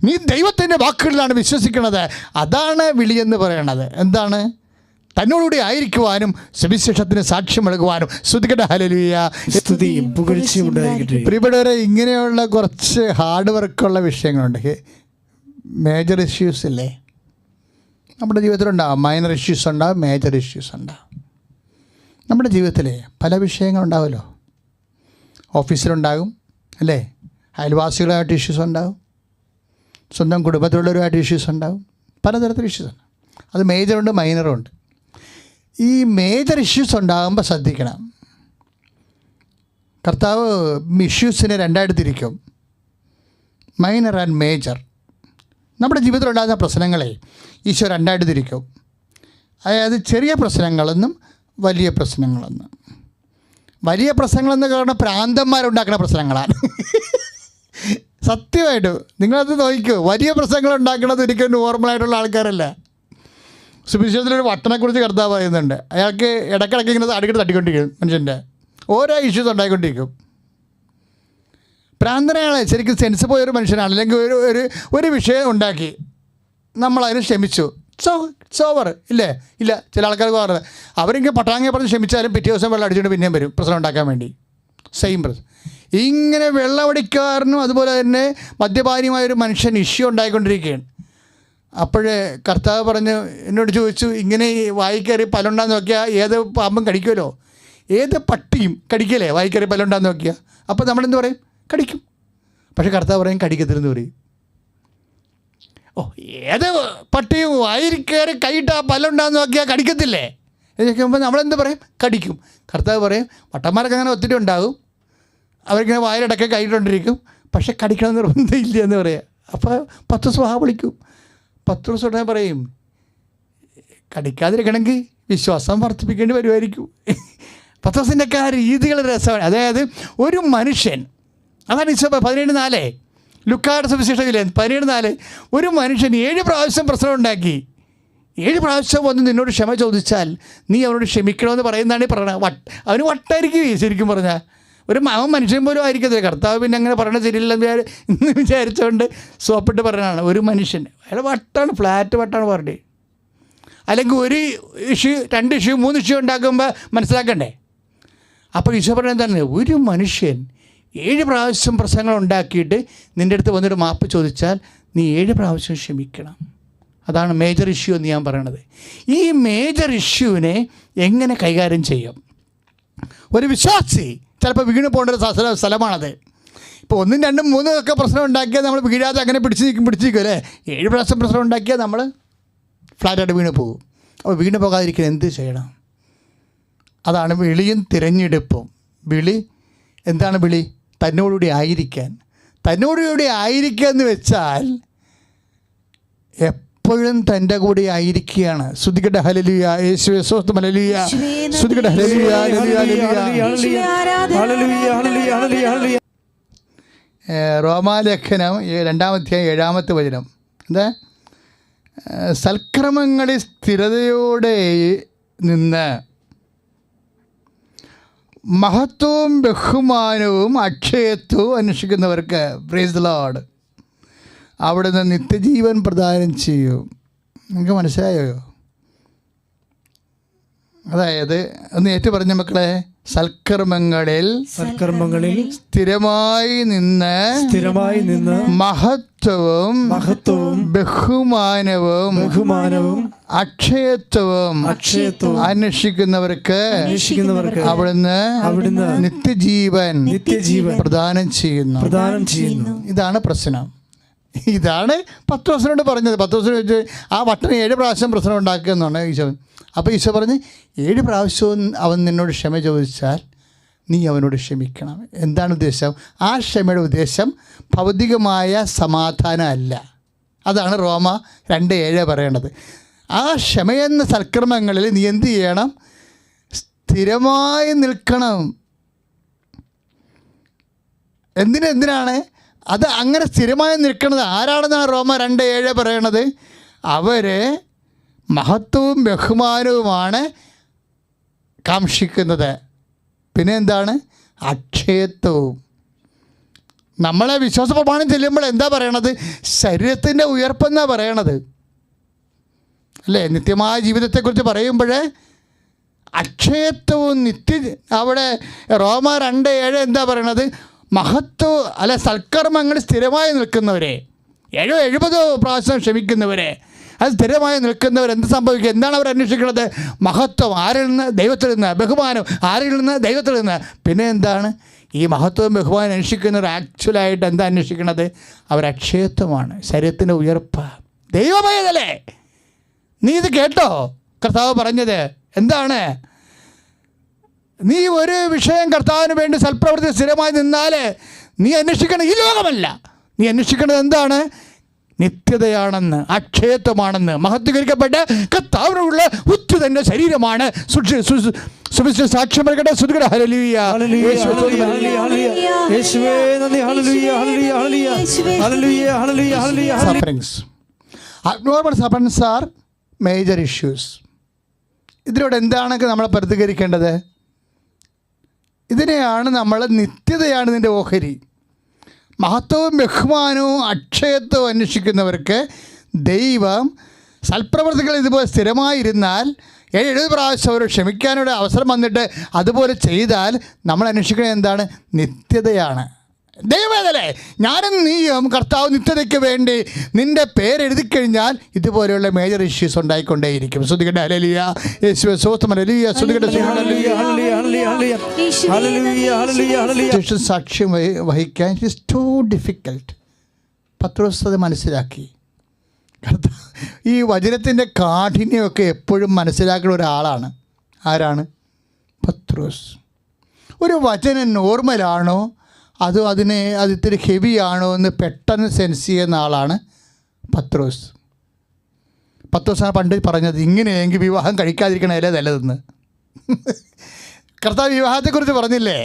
നീ ദൈവത്തിൻ്റെ വാക്കുകളിലാണ് വിശ്വസിക്കുന്നത്. അതാണ് വിളിയെന്ന് പറയണത്. എന്താണ്? തന്നോടുകൂടി ആയിരിക്കുവാനും സുവിശേഷത്തിന് സാക്ഷ്യം നൽകുവാനും. സ്തുതിക്കട്ടെ, ഹല്ലേലൂയ, സ്തുതിയും പുകഴ്ചയും ഉണ്ടായിരിക്കട്ടെ. പ്രിയപ്പെട്ടവരെ, ഇങ്ങനെയുള്ള കുറച്ച് ഹാർഡ് വർക്കുള്ള വിഷയങ്ങളുണ്ട്. മേജർ ഇഷ്യൂസ് ഇല്ലേ നമ്മുടെ ജീവിതത്തിലുണ്ടാകും. മൈനർ ഇഷ്യൂസ് ഉണ്ടാകും, മേജർ ഇഷ്യൂസ് ഉണ്ടാകും. നമ്മുടെ ജീവിതത്തിൽ പല വിഷയങ്ങളുണ്ടാവുമല്ലോ. ഓഫീസിലുണ്ടാകും അല്ലേ, അയൽവാസികളുമായിട്ട് ഇഷ്യൂസ് ഉണ്ടാകും, സ്വന്തം കുടുംബത്തിലുള്ളവരുമായിട്ട് ഇഷ്യൂസ് ഉണ്ടാകും, പലതരത്തിൽ ഇഷ്യൂസ് ഉണ്ട്. അത് മേജറുണ്ട്, മൈനറും ഉണ്ട്. ഈ മേജർ ഇഷ്യൂസ് ഉണ്ടാകുമ്പോൾ ശ്രദ്ധിക്കണം. കർത്താവ് ഇഷ്യൂസിനെ രണ്ടായിട്ട് തിരിക്കും, മൈനർ ആൻഡ് മേജർ. നമ്മുടെ ജീവിതത്തിലുണ്ടാകുന്ന പ്രശ്നങ്ങളെ ഈശോ രണ്ടായിട്ട് തിരിക്കും. അതായത് ചെറിയ പ്രശ്നങ്ങളെന്നും വലിയ പ്രശ്നങ്ങളെന്നും. വലിയ പ്രശ്നങ്ങളെന്ന് പറഞ്ഞാൽ പ്രാന്തന്മാരുണ്ടാക്കുന്ന പ്രശ്നങ്ങളാണ്. സത്യമായിട്ട് നിങ്ങളത് നോക്കിക്കോ. വലിയ പ്രശ്നങ്ങൾ ഉണ്ടാക്കുന്നത് ഒരിക്കലും നോർമലായിട്ടുള്ള ആൾക്കാരല്ല. സുവിശേഷത്തിലൊരു വട്ടനെക്കുറിച്ച് കർത്താവ് പറയുന്നുണ്ട്. അയാൾക്ക് ഇടയ്ക്കിടയ്ക്ക് ഇങ്ങനെ അടിക്കടി തട്ടിക്കൊണ്ടിരിക്കും. മനുഷ്യൻ്റെ ഓരോ ഇഷ്യൂസ് ഉണ്ടായിക്കൊണ്ടിരിക്കും. പ്രാന്തനയാളെ ശരിക്കും സെൻസ് പോയൊരു മനുഷ്യനാണ്. അല്ലെങ്കിൽ ഒരു വിഷയം ഉണ്ടാക്കി നമ്മളതിന് ക്ഷമിച്ചു, സോവർ ഇല്ലേ? ഇല്ല, ചില ആൾക്കാർക്ക് പറഞ്ഞത് അവരിങ്ങനെ പട്ടാങ്ങ പറഞ്ഞ് ക്ഷമിച്ചാലും പിറ്റേ ദിവസം വെള്ളം അടിച്ചുകൊണ്ട് പിന്നെയും വരും പ്രശ്നം ഉണ്ടാക്കാൻ വേണ്ടി. സെയിം പ്രശ്നം. ഇങ്ങനെ വെള്ളമടിക്കാരനും അതുപോലെ തന്നെ മദ്യപാനിയുമായൊരു മനുഷ്യൻ ഇഷ്യൂ ഉണ്ടായിക്കൊണ്ടിരിക്കുകയാണ്. അപ്പോഴേ കർത്താവ് പറഞ്ഞു, എന്നോട് ചോദിച്ചു, ഇങ്ങനെ വായിക്കറി പലുണ്ടാന്ന് നോക്കിയാൽ ഏത് പാമ്പും കടിക്കുമല്ലോ, ഏത് പട്ടിയും കടിക്കല്ലേ വായിക്കറി പലുണ്ടാന്ന് നോക്കിയാൽ. അപ്പോൾ നമ്മളെന്ത് പറയും? കടിക്കും. പക്ഷേ കർത്താവ് പറയും കടിക്കത്തില്ലെന്ന് പറയും. ഏത് പട്ടിയും വായിക്കറി കൈയിട്ട് ആ പല്ലുണ്ടാന്ന് നോക്കിയാൽ കടിക്കത്തില്ലേ എന്ന് ചോദിക്കുമ്പോൾ നമ്മളെന്ത് പറയും? കടിക്കും. കർത്താവ് പറയും വട്ടന്മാരൊക്കെ അങ്ങനെ ഒത്തിരി ഉണ്ടാകും, അവരിങ്ങനെ വായിലിടയ്ക്ക് കൈയിട്ടുകൊണ്ടിരിക്കും, പക്ഷേ കടിക്കണമെന്ന് നിർബന്ധമില്ല എന്ന് പറയാം. അപ്പോൾ പത്രോസ് വിളിക്കും. പത്രോസ് ഉടനെ പറയും, കടിക്കാതിരിക്കണമെങ്കിൽ വിശ്വാസം വർദ്ധിപ്പിക്കേണ്ടി വരുമായിരിക്കും. പത്രോസിൻ്റെ ഒക്കെ ആ രീതികൾ രസമാണ്. അതായത് ഒരു മനുഷ്യൻ, അതാണ് ഈശോ 17:4 ലുക്കായുടെ സുവിശേഷത്തിലെ 17:4, ഒരു മനുഷ്യൻ 7 പ്രാവശ്യം പ്രശ്നം ഉണ്ടാക്കി 7 പ്രാവശ്യം വന്ന് നിന്നോട് ക്ഷമ ചോദിച്ചാൽ നീ അവനോട് ക്ഷമിക്കണമെന്ന് പറയുന്നതാണ് ഈ പറയണത്. അവന് വട്ടായിരിക്കും ശരിക്കും പറഞ്ഞാൽ. അവൻ മനുഷ്യൻ പോലും ആയിരിക്കത്തില്ല. കർത്താവ് പിന്നെ അങ്ങനെ പറയണത് ശരിയില്ലെന്ന് വിചാരിച്ചുകൊണ്ട് സോപ്പിട്ട് പറയണതാണ്. ഒരു മനുഷ്യൻ അയാൾ വട്ടാണ്, ഫ്ലാറ്റ് വട്ടാണ് പറഞ്ഞത്. അല്ലെങ്കിൽ ഒരു ഇഷ്യൂ 2 ഇഷ്യൂ 3 ഇഷ്യൂ ഉണ്ടാക്കുമ്പോൾ മനസ്സിലാക്കണ്ടേ? അപ്പോൾ ഈശോ പറഞ്ഞത് എന്താണ്? ഒരു മനുഷ്യൻ 7 പ്രാവശ്യം പ്രശ്നങ്ങൾ ഉണ്ടാക്കിയിട്ട് നിൻ്റെ അടുത്ത് വന്നൊരു മാപ്പ് ചോദിച്ചാൽ നീ 7 പ്രാവശ്യം ക്ഷമിക്കണം. അതാണ് മേജർ ഇഷ്യൂ എന്ന് ഞാൻ പറയണത്. ഈ മേജർ ഇഷ്യൂവിനെ എങ്ങനെ കൈകാര്യം ചെയ്യും? ഒരു വിശ്വാസി ചിലപ്പോൾ വീണ് പോകേണ്ട ഒരു സ്ഥലമാണത്. ഇപ്പോൾ 1, 2, 3 ഒക്കെ പ്രശ്നം ഉണ്ടാക്കിയാൽ നമ്മൾ വീഴാതെ അങ്ങനെ പിടിച്ചിരിക്കും അല്ലേ? 7 പ്രാവശ്യം പ്രശ്നം ഉണ്ടാക്കിയാൽ നമ്മൾ ഫ്ലാറ്റായിട്ട് വീണ് പോകും. അപ്പോൾ വീണ് പോകാതിരിക്കാൻ എന്ത് ചെയ്യണം? അതാണ് വിളിയും തിരഞ്ഞെടുപ്പും. വിളി എന്താണ്? വിളി തന്നോടുകൂടി ആയിരിക്കാൻ. തന്നോടുകൂടി ആയിരിക്കുക എന്ന് വെച്ചാൽ എപ്പോഴും തൻ്റെ കൂടെ ആയിരിക്കുകയാണ്. സ്തുതിക്കട്ടെ, ഹല്ലേലൂയ, യേശുവേ സ്തോത്രം, ഹല്ലേലൂയ, സ്തുതിക്കട്ടെ, ഹല്ലേലൂയ, ഹല്ലേലൂയ. റോമാലേഖനം 2-ാം അധ്യായം 7-ാമത്തെ വചനം എന്താ? സൽക്രമങ്ങളിൽ സ്ഥിരതയോടെ നിന്ന് മഹത്വവും ബഹുമാനവും അക്ഷയത്വവും അന്വേഷിക്കുന്നവർക്ക്, പ്രൈസ് ദി ലോർഡ്, അവിടുന്ന് നിത്യജീവൻ പ്രദാനം ചെയ്യും. നിങ്ങൾക്ക് മനസ്സിലായോ? അതായത് ഒന്ന് ഏറ്റു പറഞ്ഞ മക്കളെ, സൽക്കർമ്മങ്ങളിൽ സ്ഥിരമായി നിന്ന് മഹത്വവും ബഹുമാനവും അക്ഷയത്വവും അന്വേഷിക്കുന്നവർക്ക് അവിടുന്ന് നിത്യജീവൻ പ്രദാനം ചെയ്യുന്നു. ഇതാണ് പ്രശ്നം. ഇതാണ് പത്രോസിനോട് പറഞ്ഞത്. പത്രോസിന് വെച്ച് ആ വട്ടം 7 പ്രാവശ്യം പ്രശ്നം ഉണ്ടാക്കുന്നുണ്ട് ഈശോ. അപ്പോൾ ഈശോ പറഞ്ഞ് 7 പ്രാവശ്യവും അവൻ നിന്നോട് ക്ഷമ ചോദിച്ചാൽ നീ അവനോട് ക്ഷമിക്കണം. എന്താണ് ഉദ്ദേശം? ആ ക്ഷമയുടെ ഉദ്ദേശം ഭൗതികമായ സമാധാനം അല്ല. അതാണ് റോമ 2:7 പറയേണ്ടത്. ആ ക്ഷമയെന്ന സൽക്കർമ്മങ്ങളിൽ നീ എന്ത് ചെയ്യണം? സ്ഥിരമായി നിൽക്കണം. എന്തിനാണ് അത് അങ്ങനെ സ്ഥിരമായി നിൽക്കുന്നത്? ആരാണെന്നാണ് റോമ 2:7 പറയണത്? അവർ മഹത്വവും ബഹുമാനവുമാണ് കാക്ഷിക്കുന്നത്. പിന്നെ എന്താണ്? അക്ഷയത്വവും. നമ്മളെ വിശ്വാസ പ്രമാണം ചെല്ലുമ്പോൾ എന്താ പറയണത്? ശരീരത്തിൻ്റെ ഉയർപ്പെന്നാണ് പറയണത് അല്ലേ? നിത്യമായ ജീവിതത്തെക്കുറിച്ച് പറയുമ്പോൾ അക്ഷയത്വവും അവിടെ റോമ 2:7 എന്താ പറയണത്? മഹത്വം അല്ല, സൽക്കർമ്മങ്ങൾ സ്ഥിരമായി നിൽക്കുന്നവരെ, 70 പ്രാവശ്യം ക്ഷമിക്കുന്നവരെ, അത് സ്ഥിരമായി നിൽക്കുന്നവർ എന്ത് സംഭവിക്കും? എന്താണ് അവർ അന്വേഷിക്കുന്നത്? മഹത്വം ആരിൽ നിന്ന്? ദൈവത്തിൽ നിന്ന്. ബഹുമാനം ആരിൽ നിന്ന്? ദൈവത്തിൽ നിന്ന്. പിന്നെ എന്താണ് ഈ മഹത്വവും ബഹുമാനം അന്വേഷിക്കുന്നവർ ആക്ച്വലായിട്ട് എന്താ അന്വേഷിക്കുന്നത്? അവർ അക്ഷയത്വമാണ്, ശരീരത്തിൻ്റെ ഉയർപ്പ്. ദൈവമയതല്ലേ? നീ ഇത് കേട്ടോ കർത്താവ് പറഞ്ഞത്? എന്താണ്? നീ ഒരു വിഷയം കർത്താവിന് വേണ്ടി സൽപ്രവൃത്തി സ്ഥിരമായി നിന്നാൽ നീ അന്വേഷിക്കണം ഈ ലോകമല്ല. നീ അന്വേഷിക്കുന്നത് എന്താണ്? നിത്യതയാണെന്ന്, അക്ഷയത്വമാണെന്ന്. മഹത്വീകരിക്കപ്പെട്ട കർത്താവിനുള്ള ഉച്ചതൻ്റെ ശരീരമാണ്. സുവിശേഷ സാക്ഷ്യം പറയട്ടെ. സ്തുതിക്കട്ടെ. ഹല്ലേലൂയ. Abnormal sufferings are major issues. ഇതിലൂടെ എന്താണ് നമ്മൾ പ്രതികരിക്കേണ്ടത്? ഇതിനെയാണ് നമ്മൾ നിത്യതയാണ് ഇതിൻ്റെ ഓഹരി. മഹത്വവും ബഹുമാനവും അക്ഷയത്വവും അന്വേഷിക്കുന്നവർക്ക് ദൈവം സൽപ്രവർത്തികൾ ഇതുപോലെ സ്ഥിരമായിരുന്നാൽ 70 പ്രാവശ്യം അവർ ക്ഷമിക്കാനുള്ള അവസരം വന്നിട്ട് അതുപോലെ ചെയ്താൽ നമ്മൾ അന്വേഷിക്കുന്നത് എന്താണ്? നിത്യതയാണ്. ദൈവമേതല്ലേ? ഞാനും നീയും കർത്താവ് നിത്യതയ്ക്ക് വേണ്ടി നിൻ്റെ പേരെഴുതി കഴിഞ്ഞാൽ ഇതുപോലെയുള്ള മേജർ ഇഷ്യൂസ് ഉണ്ടായിക്കൊണ്ടേയിരിക്കും. ശ്രുതികട്ടെ. ഹല്ലേലൂയ. യേശുവേ സ്തോത്രം. ഹല്ലേലൂയ. ശ്രുതികട്ടെ. സാക്ഷ്യം വഹിക്കാൻ ഇറ്റ് ഈസ് ടു ഡിഫിക്കൽട്ട്. പത്രോസ് അത് മനസ്സിലാക്കി. ഈ വചനത്തിൻ്റെ കാഠിന്യമൊക്കെ എപ്പോഴും മനസ്സിലാക്കുന്ന ഒരാളാണ്. ആരാണ്? പത്രോസ്. ഒരു വചനം നോർമലാണോ അത് ഇത്തിരി ഹെവിയാണോ എന്ന് പെട്ടെന്ന് സെൻസ് ചെയ്യുന്ന ആളാണ് പത്രോസ്. പത്രോസാണ് പണ്ട് പറഞ്ഞത്, ഇങ്ങനെയെങ്കിൽ വിവാഹം കഴിക്കാതിരിക്കണമല്ലേ നല്ലതെന്ന്. കർത്താവ് വിവാഹത്തെക്കുറിച്ച് പറഞ്ഞില്ലേ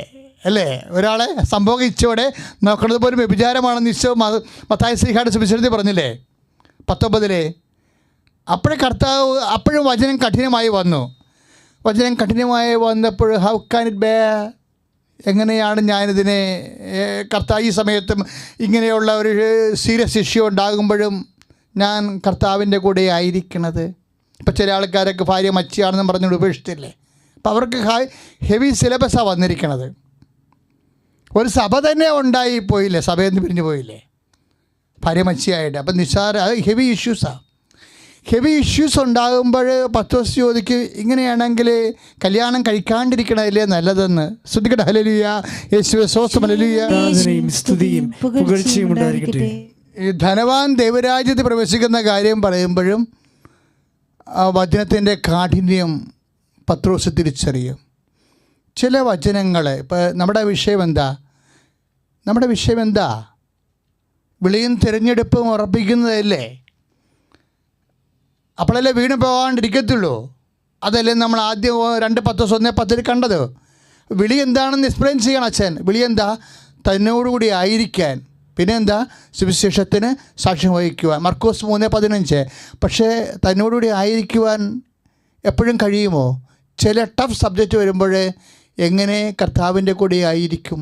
അല്ലേ? ഒരാളെ സംഭവം ഇച്ചോടെ നോക്കുന്നത് പോലും വ്യഭിചാരമാണെന്ന് ഈശോ മത്തായി ശ്രീഹായുടെ സുവിശേഷത്തിൽ പറഞ്ഞില്ലേ 19. അപ്പോഴും വചനം കഠിനമായി വന്നു. വചനം കഠിനമായി വന്നപ്പോൾ ഹൗ കാൻ ഇറ്റ് ബേ, എങ്ങനെയാണ് ഞാനിതിനെ കർത്താവ് ഈ സമയത്തും ഇങ്ങനെയുള്ള ഒരു സീരിയസ് ഇഷ്യൂ ഉണ്ടാകുമ്പോഴും ഞാൻ കർത്താവിൻ്റെ കൂടെ ആയിരിക്കണത്? ഇപ്പോൾ ചില ആൾക്കാരൊക്കെ ഭാര്യ മച്ചിയാണെന്ന് പറഞ്ഞുകൊണ്ട് ഉപേക്ഷിച്ചില്ലേ? അപ്പോൾ അവർക്ക് ഹെവി സിലബസാണ് വന്നിരിക്കണത്. ഒരു സഭ തന്നെ ഉണ്ടായിപ്പോയില്ലേ, സഭയിൽ നിന്ന് പിരിഞ്ഞു പോയില്ലേ ഭാര്യ മച്ചിയായിട്ട്. അപ്പം ഹെവി ഇഷ്യൂസാണ്. ഹെവി ഇഷ്യൂസ് ഉണ്ടാകുമ്പോൾ പത്രോസ് ചോദിക്കും, ഇങ്ങനെയാണെങ്കിൽ കല്യാണം കഴിക്കാണ്ടിരിക്കണമല്ലേ നല്ലതെന്ന്. ശ്രദ്ധിക്കട്ടെ. ഹല്ലേലൂയ. യേശുവേ സ്തോത്രം. ഹല്ലേലൂയ. ഈ ധനവാൻ ദൈവരാജ്യത്തിൽ പ്രവേശിക്കുന്ന കാര്യം പറയുമ്പോഴും വചനത്തിൻ്റെ കാഠിന്യം പത്രോസ് തിരിച്ചറിയും. ചില വചനങ്ങൾ ഇപ്പോൾ നമ്മുടെ വിഷയം എന്താ? വിളിയും തിരഞ്ഞെടുപ്പും ഉറപ്പിക്കുന്നതല്ലേ? അപ്പോഴല്ലേ വീണ് പോകാണ്ടിരിക്കത്തുള്ളൂ. അതല്ലേ നമ്മൾ ആദ്യം 2 പത്രോസ് 1:10 കണ്ടത്. വിളി എന്താണെന്ന് എക്സ്പ്ലെയിൻ ചെയ്യണം അച്ഛൻ. വിളി എന്താ? തന്നോടുകൂടി ആയിരിക്കാൻ. പിന്നെ എന്താ? സുവിശേഷത്തിന് സാക്ഷ്യം വഹിക്കുവാൻ. മർക്കോസ് 3:15. പക്ഷേ തന്നോടുകൂടി ആയിരിക്കുവാൻ എപ്പോഴും കഴിയുമോ? ചില ടഫ് സബ്ജക്റ്റ് വരുമ്പോൾ എങ്ങനെ കർത്താവിൻ്റെ കൂടെ ആയിരിക്കും?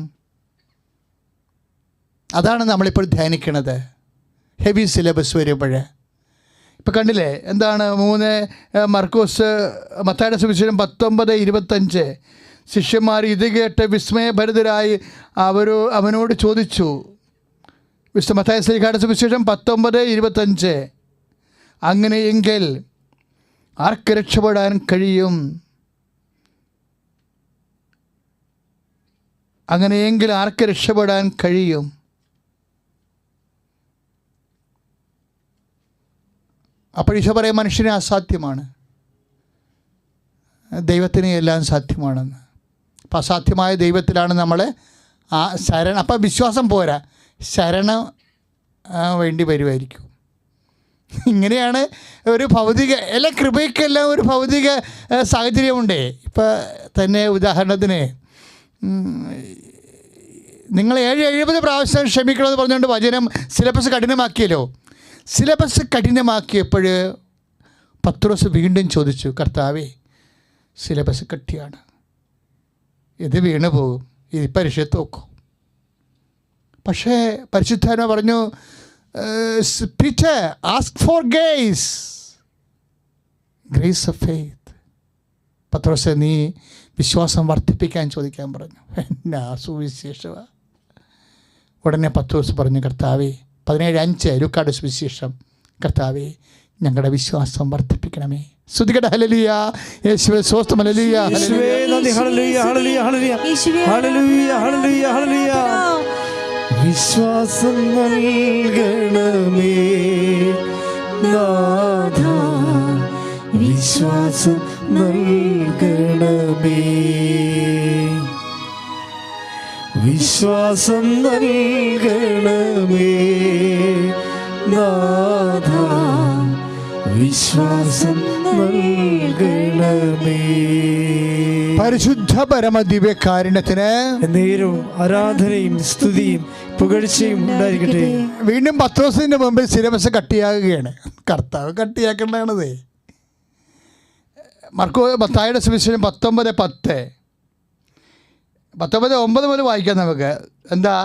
അതാണ് നമ്മളിപ്പോൾ ധ്യാനിക്കണത്. ഹെവി സിലബസ് വരുമ്പോൾ ഇപ്പം കണ്ടില്ലേ എന്താണ് മർക്കോസ് മത്തായിയുടെ സുവിശേഷം 19:25. ശിഷ്യന്മാർ ഇത് കേട്ട് വിസ്മയഭരിതരായി അവനോട് ചോദിച്ചു. മത്തായി ശ്ലീഹായുടെ സുവിശേഷം 19:25. അങ്ങനെയെങ്കിൽ ആർക്ക് രക്ഷപ്പെടാൻ കഴിയും? അങ്ങനെയെങ്കിൽ ആർക്ക് രക്ഷപ്പെടാൻ കഴിയും? അപ്പോൾ ഈശോ പറയും മനുഷ്യന് അസാധ്യമാണ്, ദൈവത്തിന് എല്ലാം സാധ്യമാണെന്ന്. അപ്പം അസാധ്യമായ ദൈവത്തിലാണ് നമ്മളെ ആ ശരണം. അപ്പം വിശ്വാസം പോരാ, ശരണം വേണ്ടി വരുമായിരിക്കും. ഇങ്ങനെയാണ് ഒരു ഭൗതിക എല്ലാ കൃപയ്ക്കെല്ലാം ഒരു ഭൗതിക സാഹചര്യമുണ്ടേ. ഇപ്പം തന്നെ ഉദാഹരണത്തിന് നിങ്ങൾ 70 പ്രാവശ്യം ക്ഷമിക്കണമെന്ന് പറഞ്ഞുകൊണ്ട് വചനം സിലബസ് കഠിനമാക്കിയല്ലോ. സിലബസ് കഠിനമാക്കിയപ്പോൾ പത്രോസ് വീണ്ടും ചോദിച്ചു, കർത്താവേ സിലബസ് കട്ടിയാണ്, ഇത് വീണ് പോകും, ഇത് പരീക്ഷത്ത് നോക്കും. പക്ഷേ പരിശുദ്ധാത്മാവ് പറഞ്ഞു, Peter ask for grace of faith. പത്രോസെ നീ വിശ്വാസം വർദ്ധിപ്പിക്കാൻ ചോദിക്കാൻ പറഞ്ഞു. എന്നാ സുവിശേഷമാണ്. ഉടനെ പത്രോസ് പറഞ്ഞു, കർത്താവേ 17:5 ലൂക്കായുടെ സുവിശേഷം, കർത്താവേ ഞങ്ങളുടെ വിശ്വാസം വർദ്ധിപ്പിക്കണമേ. സ്തുതിക്കട്ടെ. ഹല്ലേലൂയ. യേശുവേ സ്തോത്രം. ഹല്ലേലൂയ. യേശുവേ നന്ദി. ഹല്ലേലൂയ ഹല്ലേലൂയ ഹല്ലേലൂയ ഹല്ലേലൂയ ഹല്ലേലൂയ. വിശ്വാസം നൽകണമേ നാഥാ, വിശ്വാസം നൽകണമേ, വിശ്വാസം നൽകണമേ നാഥാ, വിശ്വാസം നൽകണമേ. പരിശുദ്ധ പരമ ദിവ്യകാരുണ്യത്തിന് നേരവും ആരാധനയും സ്തുതിയും പുകഴ്ചയും ഉണ്ടായിരിക്കട്ടെ. വീണ്ടും പത്രോസിന്റെ മുമ്പിൽ സിലബസ് കട്ടിയാകുകയാണ്. കർത്താവ് കട്ടിയാക്കേണ്ടതാണത്. മത്തായിയുടെ സുവിശേഷം 19:10 19:9 മുതൽ വായിക്കാം നമുക്ക്. എന്താ?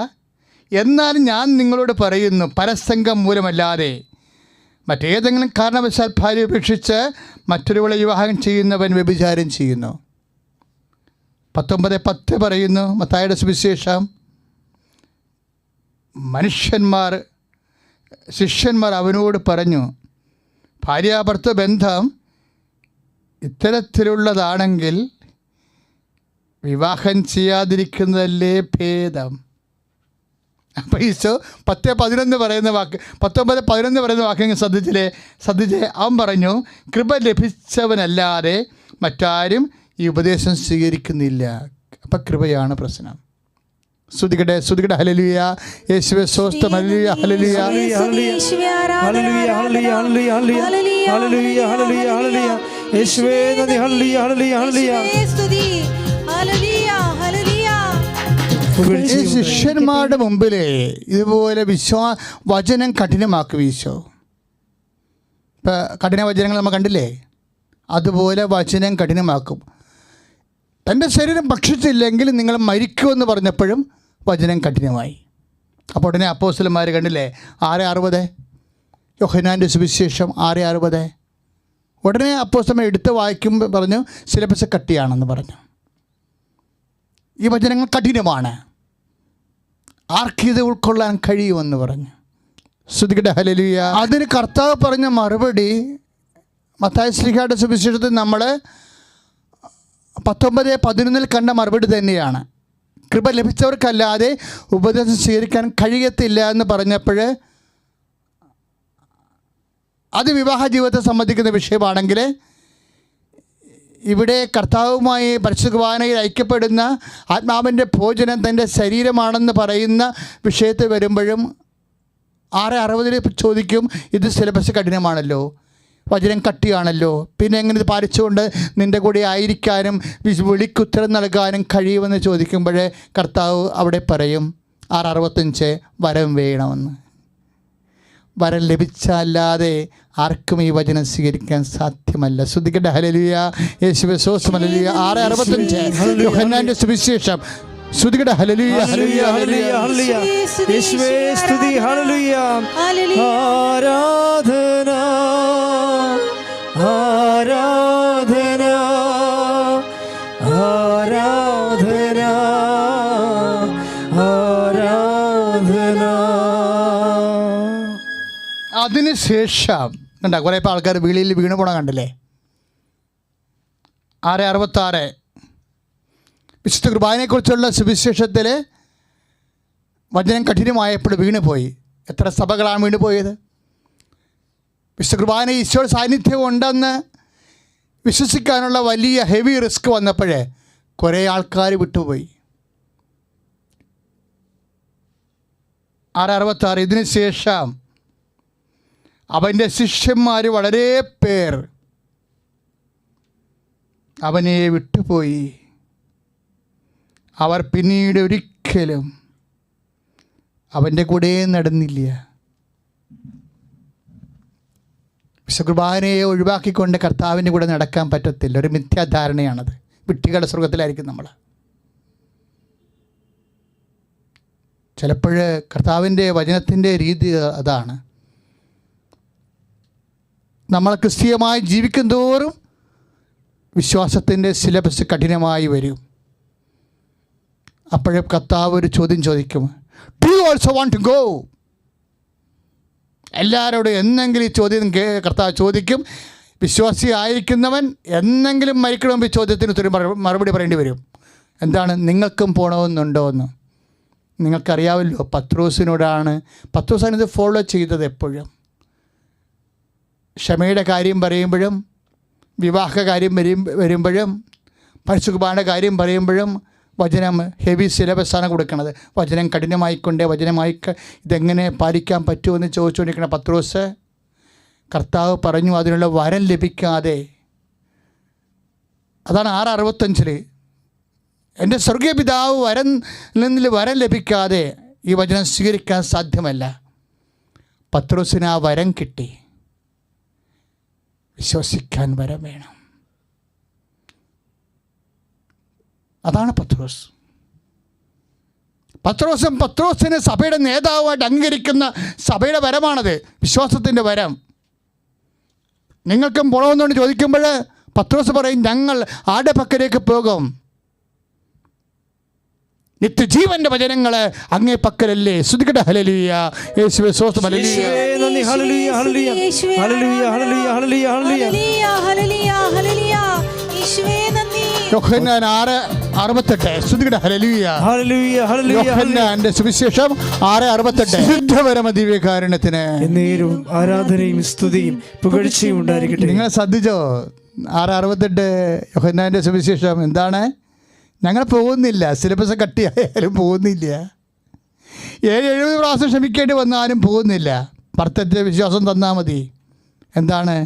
എന്നാലും ഞാൻ നിങ്ങളോട് പറയുന്നു, പരസംഗം മൂലമല്ലാതെ മറ്റേതെങ്കിലും കാരണവശാൽ ഭാര്യ ഉപേക്ഷിച്ച് മറ്റൊരുവളെ വിവാഹം ചെയ്യുന്നവൻ വ്യഭിചാരം ചെയ്യുന്നു. 19:10 പറയുന്നു മത്തായിയുടെ സുവിശേഷം. ശിഷ്യന്മാർ അവനോട് പറഞ്ഞു, ഭാര്യാഭർത്തൃ ബന്ധം ഇത്തരത്തിലുള്ളതാണെങ്കിൽ വിവാഹം ചെയ്യാതിരിക്കുന്നതല്ലേ ഭേദം. അപ്പോൾ ഈശോ 10:11 പറയുന്ന വാക്ക് 19:11 പറയുന്ന വാക്യങ്ങൾ ശ്രദ്ധിച്ചേ. അവൻ പറഞ്ഞു, കൃപ ലഭിച്ചവനല്ലാതെ മറ്റാരും ഈ ഉപദേശം സ്വീകരിക്കുന്നില്ല. അപ്പം കൃപയാണ് പ്രശ്നം. സ്തുതിക്കട്ടെ. ഹല്ലേലൂയ. യേശുവേ സ്തോത്രം. ഹല്ലേലൂയ ഹല്ലേലൂയ ഹല്ലേലൂയ ഹല്ലേലൂയ. യേശുവേ നന്ദി. ഹല്ലേലൂയ ഹല്ലേലൂയ ഹല്ലേലൂയ. ശിഷ്യന്മാരുടെ മുമ്പിൽ ഇതുപോലെ വചനം കഠിനമാക്കും ഈശോ. ഇപ്പം കഠിന വചനങ്ങൾ നമ്മൾ കണ്ടില്ലേ? അതുപോലെ വചനം കഠിനമാക്കും. തൻ്റെ ശരീരം ഭക്ഷിച്ചില്ലെങ്കിൽ നിങ്ങൾ മരിക്കുമെന്ന് പറഞ്ഞപ്പോഴും വചനം കഠിനമായി. അപ്പോൾ ഉടനെ അപ്പോസ്തലന്മാർ കണ്ടില്ലേ 6:60 യോഹന്നാൻ്റെ സുവിശേഷം 6:60. ഉടനെ അപ്പോസ്തലന്മാർ എടുത്ത് വായിക്കുമ്പോൾ പറഞ്ഞു സിലബസ് കട്ടിയാണെന്ന് പറഞ്ഞു. ഈ വചനങ്ങൾ കഠിനമാണ്, ആർക്കിത് ഉൾക്കൊള്ളാൻ കഴിയുമെന്ന് പറഞ്ഞു. സ്തുതിക്കട്ടെ. ഹല്ലേലൂയ. അതിന് കർത്താവ് പറഞ്ഞ മറുപടി മത്തായി ശ്ലീഹായുടെ സുവിശേഷത്തിൽ നമ്മൾ 19:11 കണ്ട മറുപടി തന്നെയാണ്. കൃപ ലഭിച്ചവർക്കല്ലാതെ ഉപദേശം സ്വീകരിക്കാൻ കഴിയത്തില്ല എന്ന് പറഞ്ഞപ്പോൾ അത് വിവാഹ ജീവിതത്തെ സംബന്ധിക്കുന്ന വിഷയമാണെങ്കിൽ ഇവിടെ കർത്താവുമായി പരിശുദ്ധ കുർബാനയിൽ ഐക്യപ്പെടുന്ന ആത്മാവിൻ്റെ ഭോജനം തൻ്റെ ശരീരമാണെന്ന് പറയുന്ന വിഷയത്തിൽ വരുമ്പോഴും 6:60 ചോദിക്കും, ഇത് സിലബസ് കഠിനമാണല്ലോ, വചനം കട്ടിയാണല്ലോ, പിന്നെ എങ്ങനെ ഇത് പാലിച്ചുകൊണ്ട് നിൻ്റെ കൂടെ ആയിരിക്കാനും വിളിക്കുത്തരം നൽകാനും കഴിയുമെന്ന് ചോദിക്കുമ്പോൾ കർത്താവ് അവിടെ പറയും 6:65 വരം വേണമെന്ന്. വരം ലഭിച്ചല്ലാതെ ആർക്കും ഈ വചനം സ്വീകരിക്കാൻ സാധ്യമല്ല. സ്തുതിക്കട്ടെ. ഹല്ലേലൂയ. യേശുവേ സ്തോത്രം. ഹല്ലേലൂയ. 6:65 യോഹന്നാന്റെ സുവിശേഷം. സ്തുതിക്കട്ടെ. ഹല്ലേലൂയ ഹല്ലേലൂയ ഹല്ലേലൂയ. യേശുവേ സ്തുതി. ഹല്ലേലൂയ. ആരാധന ആരാധന ആരാധന ആരാധന. അതിനുശേഷം കണ്ട കുറേ ഇപ്പോൾ ആൾക്കാർ വീളിൽ വീണ് പോണ കണ്ടില്ലേ? 6:66 വിശുദ്ധ കുർബാനയെക്കുറിച്ചുള്ള സുവിശേഷത്തിൽ വചനം കഠിനമായപ്പോൾ വീണുപോയി. എത്ര സഭകളാണ് വീണുപോയത്? വിശുദ്ധ കുർബാന ഈശോയുടെ സാന്നിധ്യം ഉണ്ടെന്ന് വിശ്വസിക്കാനുള്ള വലിയ ഹെവി റിസ്ക് വന്നപ്പോഴേ കുറേ ആൾക്കാർ വിട്ടുപോയി. 6:66 ഇതിന് ശേഷം അവൻ്റെ ശിഷ്യന്മാർ വളരെ പേർ അവനെ വിട്ടുപോയി. അവർ പിന്നീട് ഒരിക്കലും അവൻ്റെ കൂടെ നടന്നില്ല. വിശുദ്ധ കുർബാനയെ ഒഴിവാക്കിക്കൊണ്ട് കർത്താവിൻ്റെ കൂടെ നടക്കാൻ പറ്റത്തില്ല. ഒരു മിഥ്യാധാരണയാണത്. വിട്ടികളുടെ സ്വർഗത്തിലായിരിക്കും നമ്മൾ. ചിലപ്പോൾ കർത്താവിൻ്റെ വചനത്തിൻ്റെ രീതി അതാണ്. നമ്മൾ ക്രിസ്തീയമായി ജീവിക്കും തോറും വിശ്വാസത്തിൻ്റെ സിലബസ് കഠിനമായി വരും. അപ്പോഴും കർത്താവ് ഒരു ചോദ്യം ചോദിക്കും, do you also want to go? എല്ലാവരോടും എന്നെങ്കിലും ഈ ചോദ്യം കർത്താവ് ചോദിക്കും. വിശ്വാസി ആയിരിക്കുന്നവൻ എന്നെങ്കിലും മരിക്കണമെങ്കിൽ ഈ ചോദ്യത്തിന് ഉത്തരം മറുപടി പറയേണ്ടി വരും. എന്താണ്? നിങ്ങൾക്കും പോകണമെന്നുണ്ടോ എന്ന്. നിങ്ങൾക്കറിയാമല്ലോ, പത്രോസിനോടാണ് ഇത് ഫോളോ ചെയ്തത്. എപ്പോഴും ക്ഷമയുടെ കാര്യം പറയുമ്പോഴും, വിവാഹ കാര്യം വരുമ്പോഴും, പരിശുദ്ധ കുർബാനയുടെ കാര്യം പറയുമ്പോഴും വചനം ഹെവി സിലബസാണ് കൊടുക്കുന്നത്. വചനം കഠിനമായിക്കൊണ്ട് ഇതെങ്ങനെ പാലിക്കാൻ പറ്റുമെന്ന് ചോദിച്ചുകൊണ്ടിരിക്കുന്ന പത്രോസ്, കർത്താവ് പറഞ്ഞു അതിനുള്ള വരം ലഭിക്കാതെ, അതാണ് 6:65 എൻ്റെ സ്വർഗീയ പിതാവ് വരം ലഭിക്കാതെ ഈ വചനം സ്വീകരിക്കാൻ സാധ്യമല്ല. പത്രോസിന് ആ വരം കിട്ടി. വിശ്വസിക്കാൻ വരം വേണം. അതാണ് പത്രോസിന് സഭയുടെ നേതാവായിട്ട് അംഗീകരിക്കുന്ന സഭയുടെ വരമാണത്, വിശ്വാസത്തിൻ്റെ വരം. നിങ്ങൾക്കും പോകണമെന്നുകൊണ്ട് ചോദിക്കുമ്പോൾ പത്രോസ് പറയും, ഞങ്ങൾ ആരുടെ പക്കലേക്ക് പോകും? നിത്യജീവന്റെ വചനങ്ങൾ അങ്ങേ പക്കലല്ലേ. സ്തുതിക്കട്ടെ. ഹല്ലേലൂയ. യേശുവേ സ്തോത്രം. ഹല്ലേലൂയ. നന്ദി. ഹല്ലേലൂയ ഹല്ലേലൂയ ഹല്ലേലൂയ ഹല്ലേലൂയ ഹല്ലേലൂയ ഹല്ലേലൂയ ഹല്ലേലൂയ ഹല്ലേലൂയ. യേശുവേ നന്ദി. യോഹന്നാൻ 6:68. സ്തുതിക്കട്ടെ. ഹല്ലേലൂയ ഹല്ലേലൂയ ഹല്ലേലൂയ. യോഹന്നാന്റെ സുവിശേഷം 6:68. ശുദ്ധപരമ ദിവ്യകാരുണ്യത്തിന് എന്നേരും ആരാധനയും സ്തുതിയും പുകഴ്ചയും ഉണ്ടായിരിക്കട്ടെ. നിങ്ങൾ ശ്രദ്ധിച്ചോ? 6:68 യോഹന്നാന്റെ സുവിശേഷം എന്താണ്? ഞങ്ങൾ പോകുന്നില്ല, സിലബസ് കട്ടിയായാലും പോകുന്നില്ല, 70 പ്രാവശ്യം ക്ഷമിക്കേണ്ടി വന്നാലും പോകുന്നില്ല. ഭർത്തൻ്റെ വിശ്വാസം തന്നാൽ മതി. എന്താണ്?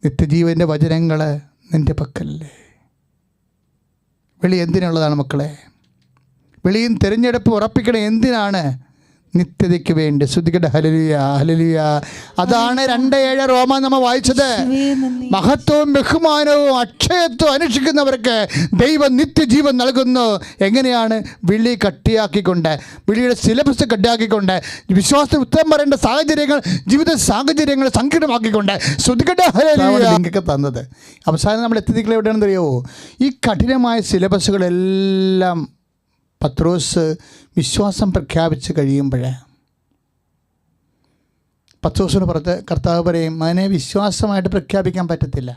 നിത്യജീവൻ്റെ വചനങ്ങൾ നിൻ്റെ പക്കലല്ലേ. വെളി എന്തിനുള്ളതാണ് മക്കളെ? വെളിയും തിരഞ്ഞെടുപ്പ് ഉറപ്പിക്കണം. എന്തിനാണ്? നിത്യതയ്ക്ക് വേണ്ടി. സ്തുതിക്കട്ടെ. ഹല്ലേലൂയ ഹല്ലേലൂയ. അതാണ് 2:7 റോമ നമ്മൾ വായിച്ചത്. മഹത്വവും ബഹുമാനവും അക്ഷയത്വം അനുഷ്ഠിക്കുന്നവർക്ക് ദൈവം നിത്യജീവൻ നൽകുന്നു. എങ്ങനെയാണ്? വിളി കട്ടിയാക്കിക്കൊണ്ട്, വിളിയുടെ സിലബസ് കട്ടിയാക്കിക്കൊണ്ട്, വിശ്വാസത്തിന് ഉത്തരം പറയേണ്ട സാഹചര്യങ്ങൾ, ജീവിത സാഹചര്യങ്ങൾ സങ്കീർണമാക്കിക്കൊണ്ട്. സ്തുതിക്കട്ടെ. ഹല്ലേലൂയ. നിങ്ങൾക്ക് തന്നത് അവസാനം നമ്മൾ എത്തിക്കൽ എവിടെയാണെന്ന് അറിയാമോ? ഈ കഠിനമായ സിലബസുകളെല്ലാം പത്രോസ് വിശ്വാസം പ്രഖ്യാപിച്ച് കഴിയുമ്പോൾ പത്രോസിന് കർത്താവ് പറയും, മകനെ വിശ്വാസമായിട്ട് പ്രഖ്യാപിക്കാൻ പറ്റത്തില്ല.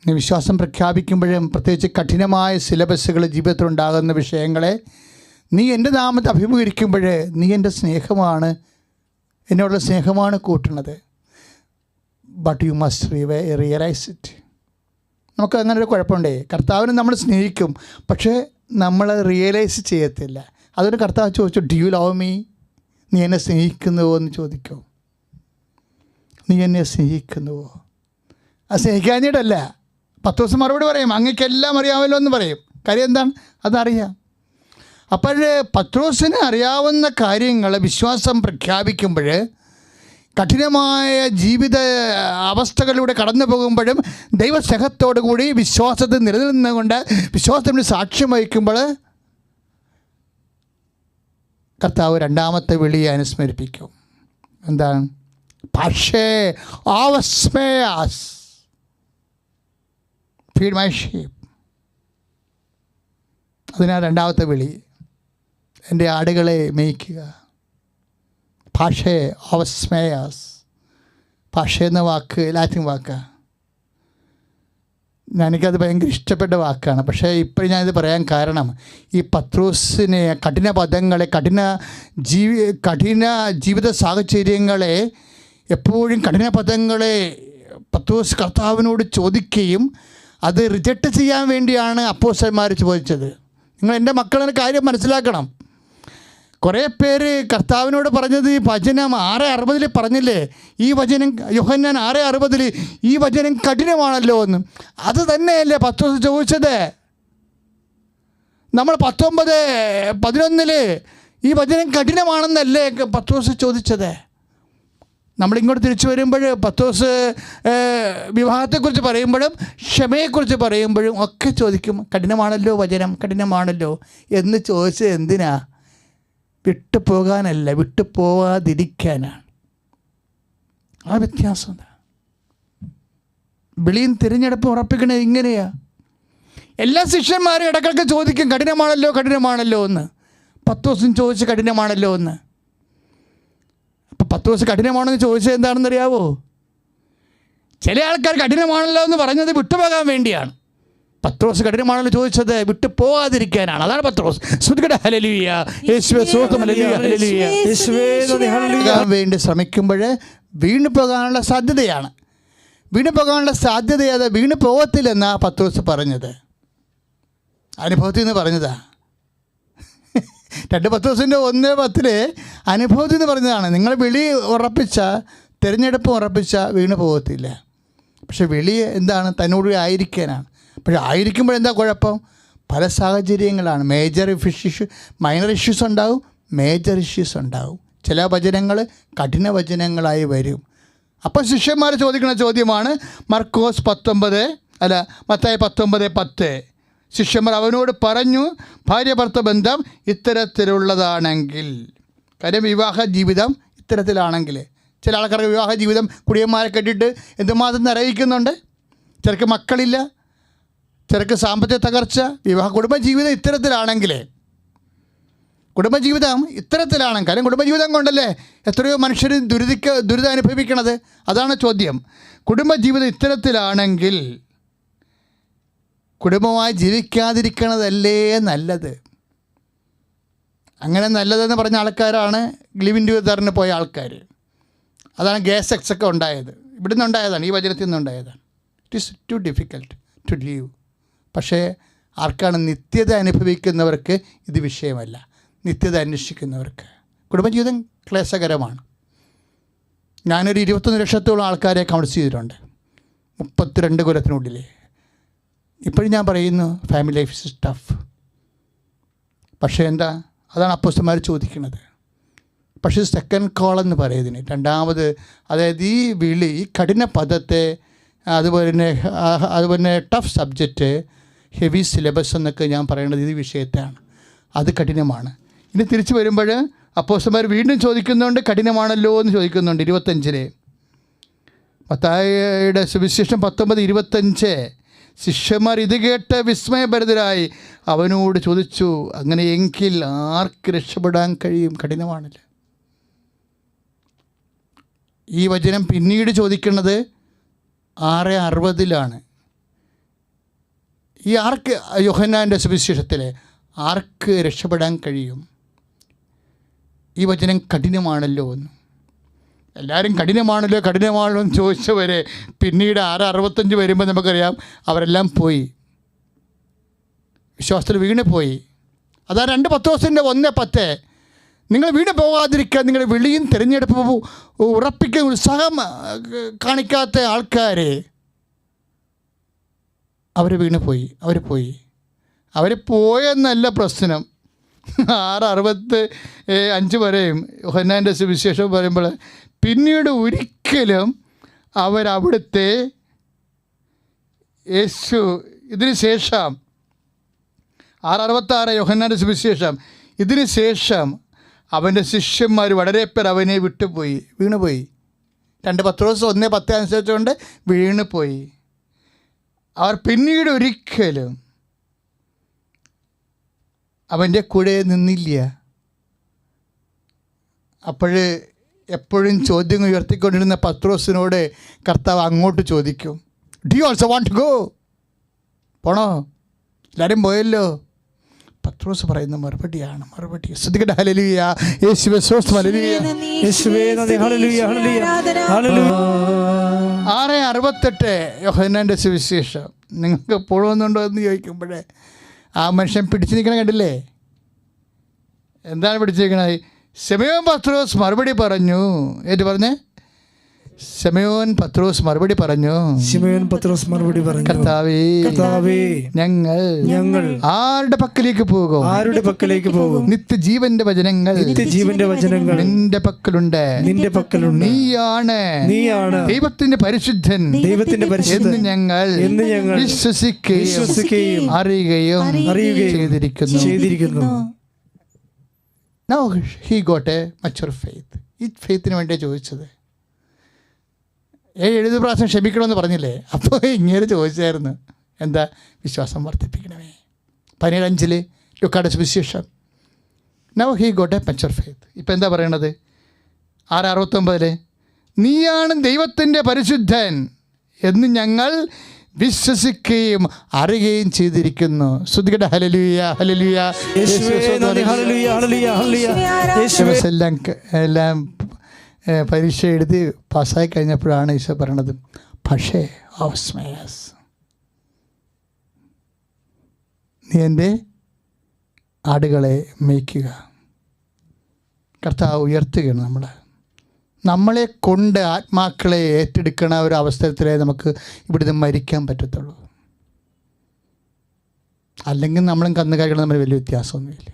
നീ വിശ്വാസം പ്രഖ്യാപിക്കുമ്പോഴും പ്രത്യേകിച്ച് കഠിനമായ സിലബസുകൾ ജീവിതത്തിലുണ്ടാകുന്ന വിഷയങ്ങളെ നീ എൻ്റെ നാമത്തെ അഭിമുഖീകരിക്കുമ്പോൾ നീ എൻ്റെ സ്നേഹമാണ്, എന്നോടുള്ള സ്നേഹമാണ് കൂട്ടുന്നത്. But you must realise it. നമുക്ക് അങ്ങനെ ഒരു കുഴപ്പമുണ്ടേ. കർത്താവിനെ നമ്മൾ സ്നേഹിക്കും, പക്ഷേ നമ്മൾ റിയലൈസ് ചെയ്യത്തില്ല. അതൊരു കർത്താവ് ചോദിച്ചു, ഡു യു ലവ് മീ? നീ എന്നെ സ്നേഹിക്കുന്നുവോ എന്ന് ചോദിക്കും. നീ എന്നെ സ്നേഹിക്കുന്നുവോ? അത് സ്നേഹിക്കാഞ്ഞിട്ടല്ല. 10 ദിവസം മറുപടി പറയും, അങ്ങക്കെല്ലാം അറിയാമല്ലോ എന്ന് പറയും. കാര്യം എന്താണ്? അതറിയാം. അപ്പോൾ പത്രോസിന് അറിയാവുന്ന കാര്യങ്ങൾ വിശ്വാസം പ്രഖ്യാപിക്കുമ്പോൾ, കഠിനമായ ജീവിത അവസ്ഥകളിലൂടെ കടന്നു പോകുമ്പോഴും ദൈവസ്നേഹത്തോടു കൂടി വിശ്വാസത്തിൽ നിലനിന്നുകൊണ്ട് വിശ്വാസത്തിന് സാക്ഷ്യം വഹിക്കുമ്പോൾ കർത്താവ് രണ്ടാമത്തെ വിളിയെ അനുസ്മരിപ്പിക്കും. എന്താണ്? പക്ഷേ ആവസ്മേയാസ്, ഫീഡ് മൈ ഷീപ്പ്. അതിനാൽ രണ്ടാമത്തെ വിളി, എൻ്റെ ആടുകളെ മേയ്ക്കുക. ഭാഷേ അവസ്മേയാസ്. ഭാഷ എന്ന വാക്ക് ലാറ്റിൻ വാക്കാണ്. എനിക്കത് ഭയങ്കര ഇഷ്ടപ്പെട്ട വാക്കാണ്. പക്ഷേ ഇപ്പോഴും ഞാനിത് പറയാൻ കാരണം, ഈ പത്രോസിനെ കഠിന പദങ്ങളെ, കഠിന ജീവിത സാഹചര്യങ്ങളെ, എപ്പോഴും കഠിന പദങ്ങളെ പത്രോസ് കർത്താവിനോട് ചോദിക്കുകയും അത് റിജക്റ്റ് ചെയ്യാൻ വേണ്ടിയാണ് അപ്പോസ്തലന്മാർ ചോദിച്ചത്. നിങ്ങൾ എൻ്റെ മക്കളെ കാര്യം മനസ്സിലാക്കണം. കുറേ പേര് കർത്താവിനോട് പറഞ്ഞത് ഈ വചനം 6:60 പറഞ്ഞില്ലേ, ഈ വചനം യോഹന്നാൻ 6:60 ഈ വചനം കഠിനമാണല്ലോ എന്ന്. അത് തന്നെയല്ലേ പത്രോസ് ചോദിച്ചത്. നമ്മൾ 19:11 ഈ വചനം കഠിനമാണെന്നല്ലേ പത്രോസ് ചോദിച്ചത്. നമ്മളിങ്ങോട്ട് തിരിച്ചു വരുമ്പോൾ പത്രോസ് വിവാഹത്തെക്കുറിച്ച് പറയുമ്പോഴും ക്ഷമയെക്കുറിച്ച് പറയുമ്പോഴും ഒക്കെ ചോദിക്കും, കഠിനമാണല്ലോ വചനം, കഠിനമാണല്ലോ എന്ന് ചോദിച്ചത് എന്തിനാ? വിട്ടു പോകാനല്ല, വിട്ടു പോവാതിരിക്കാനാണ്. ആ വ്യത്യാസം എന്താ? വിളിയും തിരഞ്ഞെടുപ്പും ഉറപ്പിക്കണത് ഇങ്ങനെയാ. എല്ലാ ശിഷ്യന്മാരും ഇടയ്ക്കിടയ്ക്ക് ചോദിക്കും, കഠിനമാണല്ലോ കഠിനമാണല്ലോ എന്ന്. പത്രോസും ചോദിച്ച് കഠിനമാണല്ലോ എന്ന്. അപ്പം പത്രോസ് കഠിനമാണെന്ന് ചോദിച്ചത് എന്താണെന്നറിയാവോ? ചില ആൾക്കാർ കഠിനമാണല്ലോ എന്ന് പറഞ്ഞത് വിട്ടുപോകാൻ വേണ്ടിയാണ്. പത്രോസ് കഠിനമാണല്ലോ ചോദിച്ചത് വിട്ടു പോകാതിരിക്കാനാണ്. അതാണ് പത്രോസ്. ഹല്ലേലൂയ, യേശുവേ സ്തോത്രം, ഹല്ലേലൂയ, ഹല്ലേലൂയ. വേണ്ടി ശ്രമിക്കുമ്പോൾ വീണു പോകാനുള്ള സാധ്യതയാണ്. വീണു പോകാനുള്ള സാധ്യത അത് വീണു പോകത്തില്ലെന്നാണ് പത്രോസ് പറഞ്ഞത്. അനുഭവത്തിൽ നിന്ന് പറഞ്ഞതാ. 2 പത്രോസിൻ്റെ 1:10 അനുഭവത്തിൽ നിന്ന് പറഞ്ഞതാണ്. നിങ്ങൾ വിളി ഉറപ്പിച്ച, തിരഞ്ഞെടുപ്പ് ഉറപ്പിച്ച വീണു പോകത്തില്ല. പക്ഷെ വിളി എന്താണ്? തന്നോട് ആയിരിക്കാനാണ്. പക്ഷേ ആയിരിക്കുമ്പോഴെന്താ കുഴപ്പം? പല സാഹചര്യങ്ങളാണ്. മൈനർ ഇഷ്യൂസ് ഉണ്ടാവും, മേജർ ഇഷ്യൂസ് ഉണ്ടാവും. ചില വചനങ്ങൾ കഠിന വചനങ്ങളായി വരും. അപ്പോൾ ശിഷ്യന്മാർ ചോദിക്കുന്ന ചോദ്യമാണ് മർക്കോസ് 19:10. ശിഷ്യന്മാർ അവനോട് പറഞ്ഞു, ഭാര്യ ഭർത്ത ബന്ധം ഇത്തരത്തിലുള്ളതാണെങ്കിൽ, കാര്യം വിവാഹ ജീവിതം ഇത്തരത്തിലാണെങ്കിൽ, ചില ആൾക്കാർക്ക് വിവാഹ ജീവിതം കുടിയന്മാരെ കെട്ടിയിട്ട് എന്തുമാത്രം നിറയിക്കുന്നുണ്ട്. ചിലർക്ക് മക്കളില്ല, ചിലർക്ക് സാമ്പത്തിക തകർച്ച. കുടുംബജീവിതം ഇത്തരത്തിലാണെങ്കിൽ, കാര്യം കുടുംബജീവിതം കൊണ്ടല്ലേ എത്രയോ മനുഷ്യർ ദുരിതം അനുഭവിക്കണത്. അതാണ് ചോദ്യം. കുടുംബജീവിതം ഇത്തരത്തിലാണെങ്കിൽ കുടുംബമായി ജീവിക്കാതിരിക്കണതല്ലേ നല്ലത്? അങ്ങനെ നല്ലതെന്ന് പറഞ്ഞ ആൾക്കാരാണ് ലിവിൻ ടുഗദറിന് പോയ ആൾക്കാർ. അതാണ് ഗേ സെക്സ് ഒക്കെ ഉണ്ടായത്. ഇവിടുന്ന് ഉണ്ടായതാണ്, ഈ വചനത്തിൽ നിന്നുണ്ടായതാണ്. It is too difficult to leave. പക്ഷേ ആർക്കാണ്? നിത്യത അനുഭവിക്കുന്നവർക്ക് ഇത് വിഷയമല്ല. നിത്യത അന്വേഷിക്കുന്നവർക്ക് കുടുംബജീവിതം ക്ലേശകരമാണ്. ഞാനൊരു 21 ലക്ഷത്തോളം ആൾക്കാരെ കൗൺസിൽ ചെയ്തിട്ടുണ്ട് 32 കൊല്ലത്തിനുള്ളിൽ. ഇപ്പോഴും ഞാൻ പറയുന്നു, ഫാമിലി ലൈഫ് ഇസ് ടഫ്. പക്ഷേ എന്താ? അതാണ് അപ്പോസ്തലന്മാർ ചോദിക്കുന്നത്. പക്ഷേ സെക്കൻഡ് കോൾ എന്ന് പറയുന്നതിന്, രണ്ടാമത്, അതായത് ഈ വിളി, ഈ കഠിന പദത്തെ, അതുപോലെ ടഫ് സബ്ജക്റ്റ്, ഹെവി സിലബസ് എന്നൊക്കെ ഞാൻ പറയുന്നത് ഈ വിഷയത്താണ്. അത് കഠിനമാണ്. ഇനി തിരിച്ചു വരുമ്പോൾ അപ്പോസ്തലന്മാർ വീണ്ടും ചോദിക്കുന്നുണ്ട്, കഠിനമാണല്ലോ എന്ന് ചോദിക്കുന്നുണ്ട്. 25 മത്തായിയുടെ സുവിശേഷം 19:25 ശിഷ്യന്മാർ ഇത് കേട്ട് വിസ്മയഭരിതരായി അവനോട് ചോദിച്ചു, അങ്ങനെയെങ്കിൽ ആർക്ക് രക്ഷപ്പെടാൻ കഴിയും? കഠിനമാണല്ലോ. ഈ വചനം പിന്നീട് ചോദിക്കുന്നത് 6:60 ഈ ആർക്ക്, യോഹന്നാൻ്റെ സുവിശേഷത്തിൽ ആർക്ക് രക്ഷപ്പെടാൻ കഴിയും? ഈ വചനം കഠിനമാണല്ലോ എന്ന്. എല്ലാവരും കഠിനമാണല്ലോ എന്ന് ചോദിച്ചവരെ പിന്നീട് 6:65 വരുമ്പോൾ നമുക്കറിയാം അവരെല്ലാം പോയി, വിശ്വാസത്തിൽ വീണ് പോയി. അതാ 2 പത്രോസിൻ്റെ 1:10. നിങ്ങൾ വീണ് പോകാതിരിക്കാൻ നിങ്ങൾ വിളിയും തിരഞ്ഞെടുപ്പ് ഉറപ്പിക്കാൻ ഉത്സാഹം കാണിക്കാത്ത ആൾക്കാർ അവർ വീണ് പോയി. അവർ പോയെന്നല്ല പ്രശ്നം. 6:65 വരെയും യോഹന്നാൻ്റെ സുവിശേഷം പറയുമ്പോൾ പിന്നീട് ഒരിക്കലും അവരവിടുത്തെ യേശു, ഇതിന് ശേഷം 6:66 യോഹന്നാൻ്റെ സുവിശേഷം, ഇതിന് ശേഷം അവൻ്റെ ശിഷ്യന്മാർ വളരെ പേർ അവനെ വിട്ടുപോയി, വീണുപോയി. 2 പത്രോസ് 1:10 അനുസരിച്ചുകൊണ്ട് വീണ് പോയി. അവർ പിന്നീട് ഒരിക്കലും അവൻ്റെ കൂടെ നിന്നില്ല. അപ്പോൾ എപ്പോഴും ചോദ്യം ഉയർത്തിക്കൊണ്ടിരുന്ന പത്രോസിനോട് കർത്താവ് അങ്ങോട്ട് ചോദിക്കും, do you also want to go? പോണോ? എല്ലാവരും പോയല്ലോ. പത്രോസ് പറയുന്ന മറുപടിയാണ് മറുപടി. ശ്രദ്ധിക്കട്ടെ. ഹല്ലേലൂയ. യേശുവേ സ്തോത്രം. ഹല്ലേലൂയ. യേശുവേ നന്ദി. ഹല്ലേലൂയ. ഹല്ലേലൂയ. ഹല്ലേലൂയ. 6:68 യോഹന്നാൻ്റെ സുവിശേഷം. നിങ്ങൾക്ക് പോകുന്നുണ്ടോ എന്ന് ചോദിക്കുമ്പോഴേ ആ മനുഷ്യൻ പിടിച്ചു നിൽക്കണ കണ്ടില്ലേ? എന്താണ് പിടിച്ചിരിക്കണത്? ശിമയോൻ പത്രോസ് മറുപടി പറഞ്ഞു. ഏറ്റു പറഞ്ഞേ. ശിമയോൻ പത്രോസ് മറുപടി പറഞ്ഞു. ശിമയോൻ പത്രോസ് മറുപടി പറഞ്ഞു, കർത്താവേ, ഞങ്ങൾ ആരുടെ പക്കലേക്ക് പോകും? ആരുടെ പക്കലേക്ക് പോകും? നിത്യജീവന്റെ വചനങ്ങൾ നിന്റെ പക്കലുണ്ട്. നീയാണ് ദൈവത്തിന്റെ പരിശുദ്ധൻ എന്ന് ഞങ്ങൾ വിശ്വസിക്കുകയും അറിയുകയും ചെയ്തിരിക്കുന്നു. Now he got a mature faith. ഈ ഫെയ്ത്തിന് വേണ്ടിയാണ് ചോദിച്ചത്. 70 പ്രാവശ്യം ക്ഷമിക്കണമെന്ന് പറഞ്ഞില്ലേ? അപ്പോൾ ഇങ്ങനെ ചോദിച്ചായിരുന്നു, എന്താ? വിശ്വാസം വർദ്ധിപ്പിക്കണമേ. 17:5 ലൂക്കായുടെ സുവിശേഷം. Now he got a mature faith. ഇപ്പം എന്താ പറയണത്? 6:69 നീയാണ് ദൈവത്തിൻ്റെ പരിശുദ്ധൻ എന്ന് ഞങ്ങൾ വിശ്വസിക്കുകയും അറിയുകയും ചെയ്തിരിക്കുന്നു. ശ്രദ്ധിക്കട്ടെ. ഹല്ലേലൂയ. ഹല്ലേലൂയ. എല്ലാം പരീക്ഷ എഴുതി പാസ്സായി കഴിഞ്ഞപ്പോഴാണ് ഈശോ പറയണത്, പക്ഷേ ഓസ്മയാസ്, നീ എൻ്റെ ആടുകളെ മേയ്ക്കുക. കർത്താവ് ഉയർത്തുകയാണ് നമ്മളെ കൊണ്ട് ആത്മാക്കളെ ഏറ്റെടുക്കണ ഒരു അവസരത്തിലേ നമുക്ക് ഇവിടുന്ന് മരിക്കാൻ പറ്റത്തുള്ളൂ. അല്ലെങ്കിൽ നമ്മളും കന്നുകാലികളും തമ്മിൽ വലിയ വ്യത്യാസമൊന്നുമില്ല.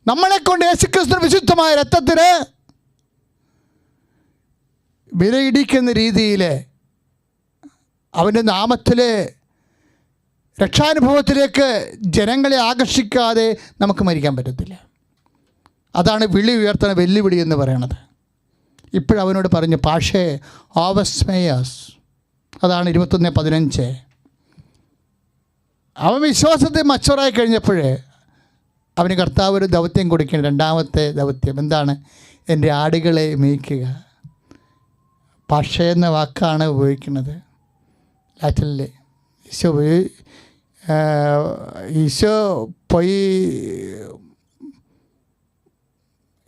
നമ്മളെ കൊണ്ട് യേശുക്രിസ്തു വിശുദ്ധമായ രക്തത്തിന് വിലയിടിക്കുന്ന രീതിയിൽ അവൻ്റെ നാമത്തിലെ രക്ഷാനുഭവത്തിലേക്ക് ജനങ്ങളെ ആകർഷിക്കാതെ നമുക്ക് മരിക്കാൻ പറ്റത്തില്ല. അതാണ് വിളി ഉയർത്തണ വെല്ലുവിളി എന്ന് പറയണത്. ഇപ്പോഴവനോട് പറഞ്ഞു, പാഷേ ഓവസ്മേയസ്. അതാണ് 21:15. അവൻ വിശ്വാസത്തെ മച്ചുറായി കഴിഞ്ഞപ്പോഴേ അവന് കർത്താവ് ഒരു ദൗത്യം കൊടുക്കുകയാണ്. 2ാമത്തെ ദൗത്യം എന്താണ്? എൻ്റെ ആടുകളെ മേയ്ക്കുക. പാഷ എന്ന വാക്കാണ് ഉപയോഗിക്കുന്നത് ലാറ്റിനിൽ.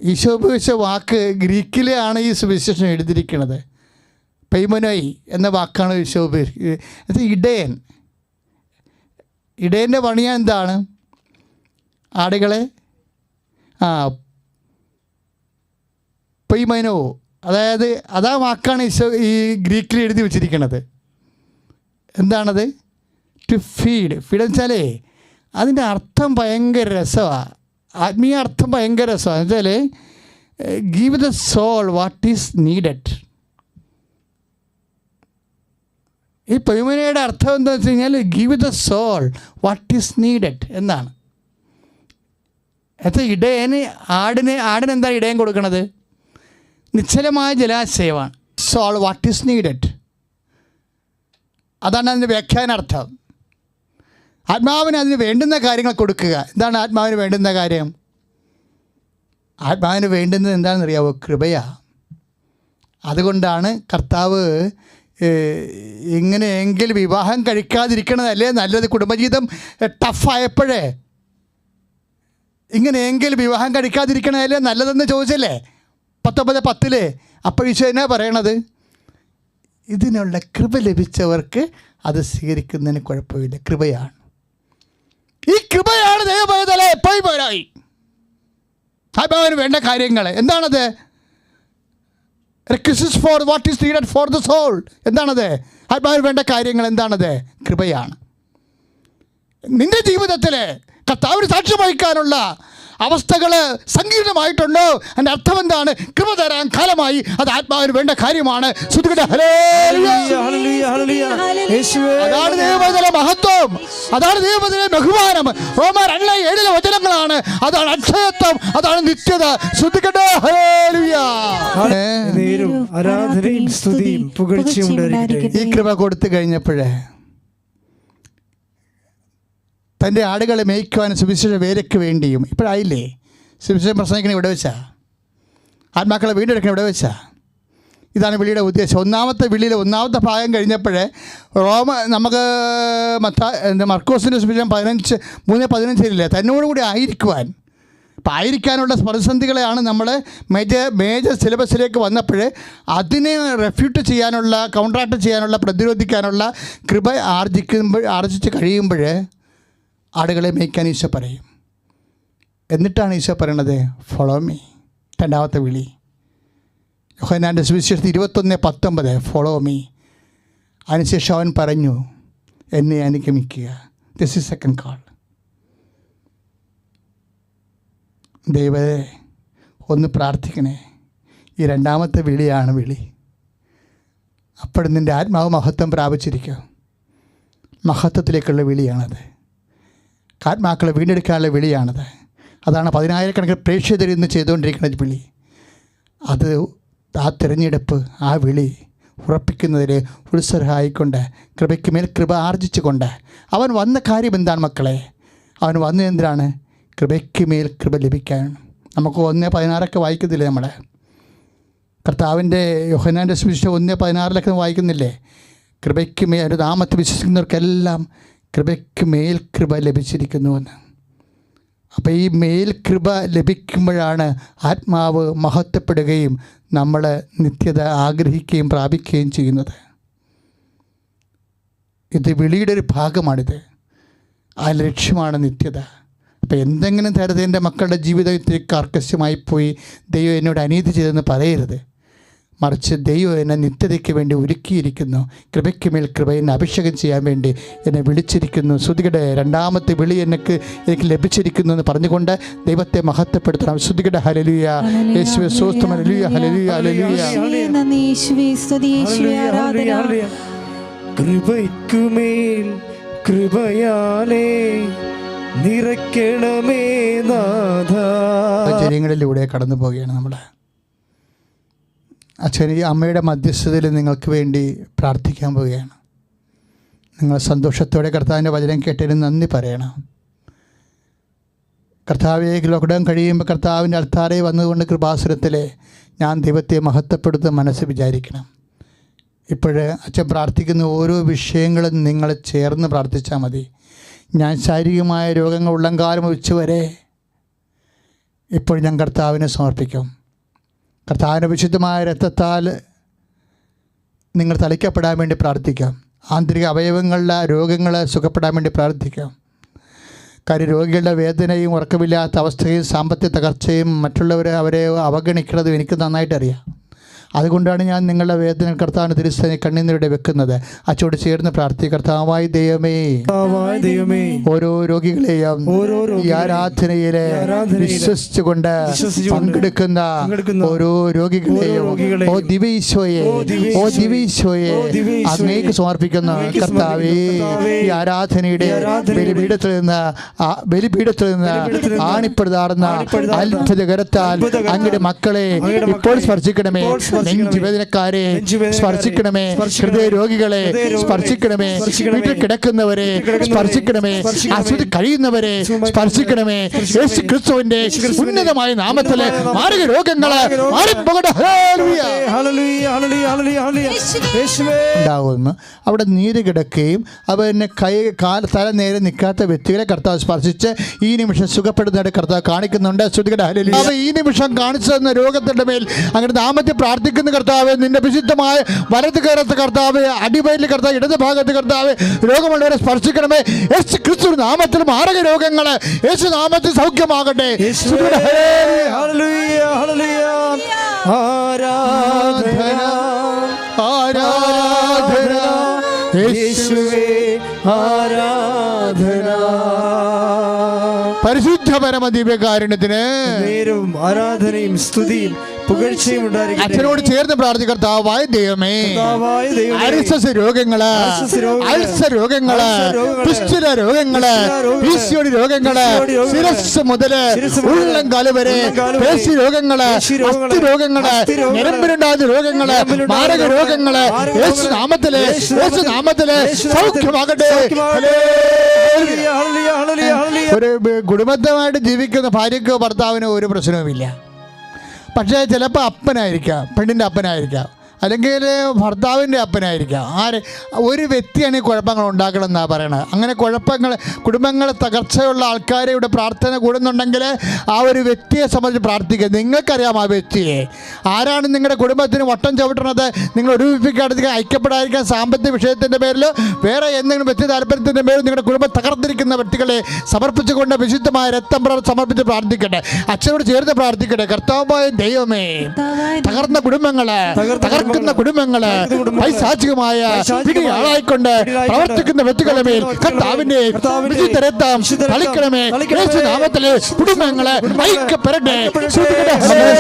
ഈശോ ഉപയോഗിച്ച വാക്ക് ഗ്രീക്കിലാണ് ഈ സുവിശേഷം എഴുതിയിരിക്കുന്നത്. പെയ്മനോയ് എന്ന വാക്കാണ് ഈശോ ഉപയോഗിക്കുന്നത്. ഇടയൻ്റെ പണിയാൻ എന്താണ്? ആടുകളെ പെയ്മനോ, അതായത് അതാ വാക്കാണ് ഈശോ ഈ ഗ്രീക്കിൽ എഴുതി വെച്ചിരിക്കുന്നത്. എന്താണത്? To feed. ഫീഡ് എന്ന് വെച്ചാലേ അതിൻ്റെ അർത്ഥം ഭയങ്കര രസമാണ്. ആത്മീയ അർത്ഥം ഭയങ്കര രസമാണ്. എന്ന് വെച്ചാൽ give the soul what is needed. ഈ പെയ്മനയുടെ അർത്ഥം എന്താ വെച്ച് കഴിഞ്ഞാൽ give the soul what is needed എന്നാണ്. അത് ഇടയന് ആടിനെന്താ ഇടയൻ കൊടുക്കണത്? നിശ്ചലമായ ജലാശയമാണ്. സോൾ വാട്ട് ഈസ് നീഡഡ്, അതാണ് അതിൻ്റെ വ്യാഖ്യാനാർത്ഥം. ആത്മാവിന് അതിന് വേണ്ടുന്ന കാര്യങ്ങൾ കൊടുക്കുക. എന്താണ് ആത്മാവിന് വേണ്ടുന്ന കാര്യം? ആത്മാവിന് വേണ്ടുന്നത് എന്താണെന്നറിയാവോ? കൃപയാണ്. അതുകൊണ്ടാണ് കർത്താവ് ഇങ്ങനെയെങ്കിൽ വിവാഹം കഴിക്കാതിരിക്കണതല്ലേ നല്ലത്. കുടുംബജീവിതം ടഫായപ്പോഴേ ഇങ്ങനെയെങ്കിൽ വിവാഹം കഴിക്കാതിരിക്കണതല്ലേ നല്ലതെന്ന് ചോദിച്ചല്ലേ 19:10. അപ്പോൾ ഈശോ എന്നാ പറയണത്? ഇതിനുള്ള കൃപ ലഭിച്ചവർക്ക് അത് സ്വീകരിക്കുന്നതിന് കുഴപ്പമില്ല. കൃപയാണ്. ഈ കൃപയാണ് ദൈവപൈതലേ എപ്പോഴും പോരായി. ആത്മാവിന് വേണ്ട കാര്യങ്ങൾ എന്താണത്? Request for what is needed for the soul. എന്താണത്? ആത്മാവിന് വേണ്ട കാര്യങ്ങൾ എന്താണത്? കൃപയാണ്. നിൻ്റെ ജീവിതത്തിൽ കർത്താവിന് സാക്ഷ്യം വഹിക്കാനുള്ള അവസ്ഥകൾ സങ്കീർണമായിട്ടുണ്ടോ? എൻ്റെ അർത്ഥം എന്താണ്? കൃപ തരാൻ കാലമായി. അത് ആത്മാവിന് വേണ്ട കാര്യമാണ്. അതാണ് ദൈവത്തിലെ മഹത്വം, അതാണ് ദൈവത്തിലെ ബഹുമാനം. റോമർ 8:7 വചനങ്ങളാണ്. അതാണ് അക്ഷയത്വം, അതാണ് നിത്യത. ശ്രദ്ധിക്കട്ടെ. ആരാധനയും സ്തുതിയും പുകഴ്ചയും ഉണ്ടായിരിക്കട്ടെ. ഈ കൃപ കൊടുത്തു കഴിഞ്ഞപ്പോഴേ തൻ്റെ ആടുകളെ മേയ്ക്കുവാനും സുവിശേഷ വേലയ്ക്ക് വേണ്ടിയും ഇപ്പോഴായില്ലേ സുവിശേഷം പ്രസംഗിക്കണം ഇവിടെ വെച്ചാ, ആത്മാക്കളെ വീണ്ടെടുക്കണം ഇവിടെ വെച്ചാ. ഇതാണ് വിളിയുടെ ഉദ്ദേശം. ഒന്നാമത്തെ വിളിയിൽ ഒന്നാമത്തെ ഭാഗം കഴിഞ്ഞപ്പോഴേ നമുക്ക് മർക്കോസിൻ്റെ സുവിശേഷം 3:15 തന്നോടുകൂടി ആയിരിക്കുവാൻ. അപ്പം ആയിരിക്കാനുള്ള പ്രതിസന്ധികളെയാണ് നമ്മൾ മേജർ സിലബസിലേക്ക് വന്നപ്പോൾ അതിനെ റെഫ്യൂട്ട് ചെയ്യാനുള്ള, കൗണ്ടറാക്ട് ചെയ്യാനുള്ള, പ്രതിരോധിക്കാനുള്ള കൃപ ആർജിച്ച് കഴിയുമ്പോൾ ആടുകളെ മേയ്ക്കാൻ ഈശോ പറയും. എന്നിട്ടാണ് ഈശോ പറയണത് ഫോളോ മീ. രണ്ടാമത്തെ വിളി യോഹന്നാൻ്റെ സുവിശേഷത്തിൽ 21:19 ഫോളോ മീ. അതിനുശേഷം അവൻ പറഞ്ഞു എന്നെ അനുഗമിക്കുക. This is second call. ദൈവമേ ഒന്ന് പ്രാർത്ഥിക്കണേ. ഈ രണ്ടാമത്തെ വിളിയാണ് വിളി. അപ്പോഴും നിൻ്റെ ആത്മാവ് മഹത്വം പ്രാപിച്ചിരിക്കും. മഹത്വത്തിലേക്കുള്ള വിളിയാണത്. ആത്മാക്കളെ വീണ്ടെടുക്കാനുള്ള വിളിയാണത്. അതാണ് 10,000-കണക്കിന് പ്രേക്ഷിതർ ഇന്ന് ചെയ്തുകൊണ്ടിരിക്കുന്ന വിളി. അത് ആ തിരഞ്ഞെടുപ്പ്, ആ വിളി ഉറപ്പിക്കുന്നതിൽ ഉത്സരമായിക്കൊണ്ട് കൃപയ്ക്ക് മേൽ കൃപ ആർജിച്ചുകൊണ്ട് അവൻ വന്ന കാര്യം എന്താണ് മക്കളെ? അവൻ വന്നത് എന്തിനാണ്? കൃപയ്ക്ക് മേൽ കൃപ ലഭിക്കാൻ. നമുക്ക് 1:16 വായിക്കുന്നില്ലേ? നമ്മുടെ കർത്താവിൻ്റെ യോഹന്നാൻ്റെ സുവിശേഷം 1:16 വായിക്കുന്നില്ലേ? കൃപയ്ക്ക് മേൽ ഒരു നാമത്തെ വിശ്വസിക്കുന്നവർക്കെല്ലാം കൃപയ്ക്ക് മേൽ കൃപ ലഭിച്ചിരിക്കുന്നുവെന്ന്. അപ്പോൾ ഈ മേൽ കൃപ ലഭിക്കുമ്പോഴാണ് ആത്മാവ് മഹത്വപ്പെടുകയും നമ്മൾ നിത്യത ആഗ്രഹിക്കുകയും പ്രാപിക്കുകയും ചെയ്യുന്നത്. ഇത് വിളിയുടെ ഒരു ഭാഗമാണിത്. ആ ലക്ഷ്യമാണ് നിത്യത. അപ്പോൾ എന്തെങ്കിലും തരത്തിൽ എൻ്റെ മക്കളുടെ ജീവിതത്തിൽ കർക്കശമായി പോയി ദൈവം എന്നോട് അനീതി ചെയ്തെന്ന് പറയരുത്. മറിച്ച് ദൈവം എന്നെ നിത്യതയ്ക്ക് വേണ്ടി ഒരുക്കിയിരിക്കുന്നു. കൃപയ്ക്ക് മേൽ കൃപ എന്നെ അഭിഷേകം ചെയ്യാൻ വേണ്ടി എന്നെ വിളിച്ചിരിക്കുന്നു. ശ്രുതികടെ രണ്ടാമത്തെ വിളി എനിക്ക് ലഭിച്ചിരിക്കുന്നു എന്ന് പറഞ്ഞുകൊണ്ട് ദൈവത്തെ മഹത്വപ്പെടുത്തണം. ശ്രുതികടെ ഹല്ലേലൂയ, യേശുവേ സ്തോത്രം, ഹല്ലേലൂയ, ഹല്ലേലൂയ, ഹല്ലേലൂയ. കൃപയ്ക്കുമേൽ കൃപയാലേ നിറയ്ക്കണമേ നാഥാ. സാഹചര്യങ്ങളിലൂടെ കടന്നു പോവുകയാണ് നമ്മൾ. അച്ഛൻ ഈ അമ്മയുടെ മധ്യസ്ഥതയിൽ നിങ്ങൾക്ക് വേണ്ടി പ്രാർത്ഥിക്കാൻ പോവുകയാണ്. നിങ്ങൾ സന്തോഷത്തോടെ കർത്താവിൻ്റെ വചനം കേട്ടതിന് നന്ദി പറയണം. കർത്താവെ ലോക്ക്ഡൗൺ കഴിയുമ്പോൾ കർത്താവിൻ്റെ അൾത്താരെ വന്നുകൊണ്ട് കൃപാസനത്തിൽ ഞാൻ ദൈവത്തെ മഹത്വപ്പെടുത്തുന്ന മനസ്സ് വിചാരിക്കണം. ഇപ്പോഴ് അച്ഛൻ പ്രാർത്ഥിക്കുന്ന ഓരോ വിഷയങ്ങളും നിങ്ങൾ ചേർന്ന് പ്രാർത്ഥിച്ചാൽ മതി. ഞാൻ ശാരീരികമായ രോഗങ്ങൾ ഉള്ളംകാലം ഉച്ചവരെ ഇപ്പോൾ ഞാൻ കർത്താവിനെ സമർപ്പിക്കും. കർത്താവിൻ്റെ വിശുദ്ധമായ രക്തത്താൽ നിങ്ങൾ തളിക്കപ്പെടാൻ വേണ്ടി പ്രാർത്ഥിക്കാം. ആന്തരിക അവയവങ്ങളുടെ രോഗങ്ങൾ സുഖപ്പെടാൻ വേണ്ടി പ്രാർത്ഥിക്കാം. കാര്യം രോഗികളുടെ വേദനയും ഉറക്കമില്ലാത്ത അവസ്ഥയും സാമ്പത്തിക തകർച്ചയും മറ്റുള്ളവരെ അവരെ അവഗണിക്കുന്നതും എനിക്ക് നന്നായിട്ടറിയാം. അതുകൊണ്ടാണ് ഞാൻ നിങ്ങളുടെ വേദന കർത്താവിന് തിരുസേന കണ്ണീരിടെ വെക്കുന്നത്. അച്ചോട് ചേർന്ന് പ്രാർത്ഥിക്കുക. കർത്താവായ ദൈവമേ, ഓരോ രോഗികളെയും ഈ ആരാധനയിലെ വിശ്വസിച്ചുകൊണ്ട് പങ്കെടുക്കുന്ന ഓരോ രോഗികളെയും ഓ ദിവീശോയെ, ഓ ദിവീശോയെ അങ്ങേക്ക് സമർപ്പിക്കുന്നു. കർത്താവേ, ഈ ആരാധനയുടെ ബലിപീഠത്തിൽ നിന്ന് ആണിപ്പെടുതാറുന്ന അത്ഭുതകരത്താൽ അങ്ങയുടെ മക്കളെ ഇപ്പോൾ സ്പർശിക്കണമേ. നെഞ്ചുവേദനക്കാരെ സ്പർശിക്കണമേ. ഹൃദയ രോഗികളെ സ്പർശിക്കണമേ. വീട്ടിൽ കിടക്കുന്നവരെ സ്പർശിക്കണമേ. അസുഖം കഴിയുന്നവരെ സ്പർശിക്കണമേ. യേശു ക്രിസ്തുവിന്റെ ഉന്നതമായ നാമത്തിലെ മാരക രോഗങ്ങളെ ഉണ്ടാവുന്നു. അവിടെ നീര് കിടക്കുകയും അവനെ തല നേരെ നിൽക്കാത്ത വ്യക്തികളെ കർത്താവ് സ്പർശിച്ച് ഈ നിമിഷം സുഖപ്പെടുന്നതായിട്ട് കർത്താവ് കാണിക്കുന്നുണ്ട്. ഈ നിമിഷം കാണിച്ചു തന്ന രോഗത്തിന്റെ മേൽ അങ്ങനെ നാമത്തെ പ്രാർത്ഥിക്കുന്ന കർത്താവ്, നിന്റെ വിശുദ്ധമായ വലത് കരത്ത് കർത്താവ്, അടിവയലിൽ കർത്താവ്, ഇടത് ഭാഗത്ത് കർത്താവ് രോഗമുള്ളവരെ സ്പർശിക്കണമേ. യേശു ക്രിസ്തു നാമത്തിൽ മാരക രോഗങ്ങള് യേശു നാമത്തിൽ സൗഖ്യമാകട്ടെ. ആരാധന ആരാധന യേശുവേ, ആരാധന. പരിശുദ്ധ പരിശുദ്ധ പരമ ദിവ്യകാരുണ്യത്തിന് നേരവും ആരാധനയും സ്തുതിയും പുകഴ്ചയും ഉണ്ടായിരിക്കട്ടെ. അച്ഛനോട് ചേർന്ന് പ്രാർത്ഥിക്കുക. കർത്താവായ ദൈവമേ, അൾസർ രോഗങ്ങള്, അൾസർ രോഗങ്ങള്, പിസ്റ്റുല രോഗങ്ങള്, PCOD രോഗങ്ങള്, ശിരസ് മുതല് ഉള്ളംകാല് വരെ പേശി രോഗങ്ങള്, അസ്ഥി രോഗങ്ങള്, ഞരമ്പിനുണ്ടാകുന്ന രോഗങ്ങള്, മാരക രോഗങ്ങള് യേശു നാമത്തില്, യേശു നാമത്തില് സൗഖ്യമാകട്ടെ. ഒരു കുടുംബമായിട്ട് ജീവിക്കുന്ന ഭാര്യക്കോ ഭർത്താവിനോ ഒരു പ്രശ്നവുമില്ല. പക്ഷേ ചിലപ്പോൾ അപ്പനായിരിക്കാം, പെണ്ണിൻ്റെ അപ്പനായിരിക്കാം, അല്ലെങ്കിൽ ഭർത്താവിൻ്റെ അപ്പനായിരിക്കാം. ഒരു വ്യക്തിയാണ് ഈ കുഴപ്പങ്ങൾ ഉണ്ടാക്കണമെന്നാണ് പറയണത്. അങ്ങനെ കുഴപ്പങ്ങൾ, കുടുംബങ്ങൾ തകർച്ചയുള്ള ആൾക്കാരെ ഇവിടെ പ്രാർത്ഥന കൂടുന്നുണ്ടെങ്കിൽ ആ ഒരു വ്യക്തിയെ സംബന്ധിച്ച് പ്രാർത്ഥിക്കുക. നിങ്ങൾക്കറിയാം ആ വ്യക്തിയെ ആരാണ്. നിങ്ങളുടെ കുടുംബത്തിന് വട്ടം ചവിട്ടണത്, നിങ്ങൾ ഒരുമിപ്പിക്കാതിരിക്കാൻ, ഐക്യപ്പെടാതിരിക്കാൻ, സാമ്പത്തിക വിഷയത്തിൻ്റെ പേരിൽ വേറെ എന്തെങ്കിലും വ്യക്തി താല്പര്യത്തിൻ്റെ പേരിൽ നിങ്ങളുടെ കുടുംബം തകർന്നിരിക്കുന്ന വ്യക്തികളെ സമർപ്പിച്ചുകൊണ്ട് വിശുദ്ധമായ രക്തം സമർപ്പിച്ച് പ്രാർത്ഥിക്കട്ടെ. അച്ഛനോട് ചേർന്ന് പ്രാർത്ഥിക്കട്ടെ. കർത്താവായ ദൈവമേ, തകർന്ന കുടുംബങ്ങളെ, തകർക്കുന്ന കുടുംബങ്ങള്, പൈശാചികമായ പിടിയാളായിക്കൊണ്ട് പ്രവർത്തിക്കുന്ന വ്യക്തികളുടെ മേൽ കർത്താവിന്റെ വിശുദ്ധ രക്തം തളിക്കണമേ. യേശു നാമത്തിലെ കുടുംബങ്ങളെ ഐക്യപ്പെടട്ടെ.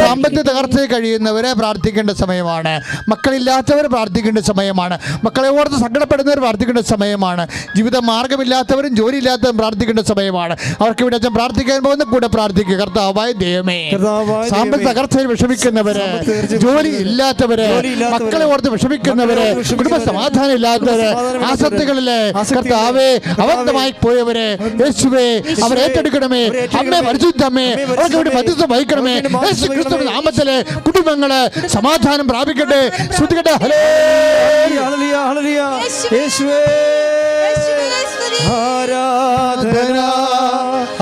സാമ്പത്തിക തകർച്ചയിൽ കഴിയുന്നവരെ പ്രാർത്ഥിക്കേണ്ട സമയമാണ്. മക്കളില്ലാത്തവർ പ്രാർത്ഥിക്കേണ്ട സമയമാണ്. മക്കളെ ഓർത്ത് സങ്കടപ്പെടുന്നവർ പ്രാർത്ഥിക്കേണ്ട സമയമാണ്. ജീവിത മാർഗമില്ലാത്തവരും ജോലിയില്ലാത്തവരും പ്രാർത്ഥിക്കേണ്ട സമയമാണ്. അവർക്ക് ഇവിടെ അച്ഛൻ പ്രാർത്ഥിക്കാൻ പോകുന്ന കൂടെ പ്രാർത്ഥിക്കുക. കർത്താവായ ദൈവമേ, സാമ്പത്തിക തകർച്ചയിൽ വിഷമിക്കുന്നവര്, ജോലി ഇല്ലാത്തവര്, മക്കളെ ഓർത്ത് വിഷമിക്കുന്നവര്, കുടുംബ സമാധാനം ഇല്ലാത്തവര്, ആസക്തികളിലെ കർത്താവേ അബദ്ധമായി പോയവര്, യേശുവേ അവരെ ഏറ്റെടുക്കണമേ. അമ്മേ, പരിശുദ്ധമ്മേ, അവർക്ക് വേണ്ടി മധ്യസ്ഥം വഹിക്കണമേ. യേശു ക്രിസ്തു നാമത്തിലെ കുടുംബങ്ങള് സമാധാനം പ്രാപിക്കട്ടെ. ശ്രുതികട്ടെ. ഹല്ലേലൂയ, ഹല്ലേലൂയ. യേശുവേ ആരാധന,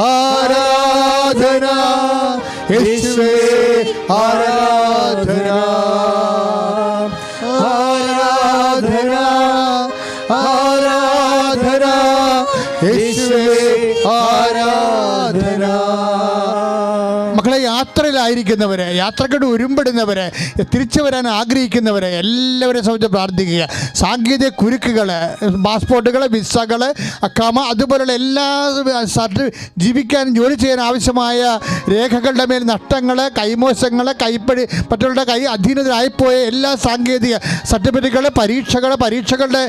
ആരാധന, യേശുവേ ആരാധന, ആരാധന, ആരാധന, യേശുവേ ആരാധന. മക്കളെ, യാത്രയിലായിരിക്കുന്നവരെ, യാത്രക്കോട് ഉരുമ്പെടുന്നവരെ, തിരിച്ചു വരാൻ ആഗ്രഹിക്കുന്നവരെ എല്ലാവരെയും സംബന്ധിച്ച് പ്രാർത്ഥിക്കുക. സാങ്കേതിക കുരുക്കുകൾ, പാസ്പോർട്ടുകൾ, വിസകൾ, അക്കാമ, അതുപോലുള്ള എല്ലാ ജീവിക്കാൻ ജോലി ചെയ്യാൻ ആവശ്യമായ രേഖകളുടെ മേൽ നഷ്ടങ്ങൾ, കൈമോശങ്ങൾ, കൈപ്പഴി, മറ്റുള്ളവരുടെ അധീനതയിലായിപ്പോയ എല്ലാ സാങ്കേതിക സർട്ടിഫിക്കറ്റുകൾ, പരീക്ഷകളുടെ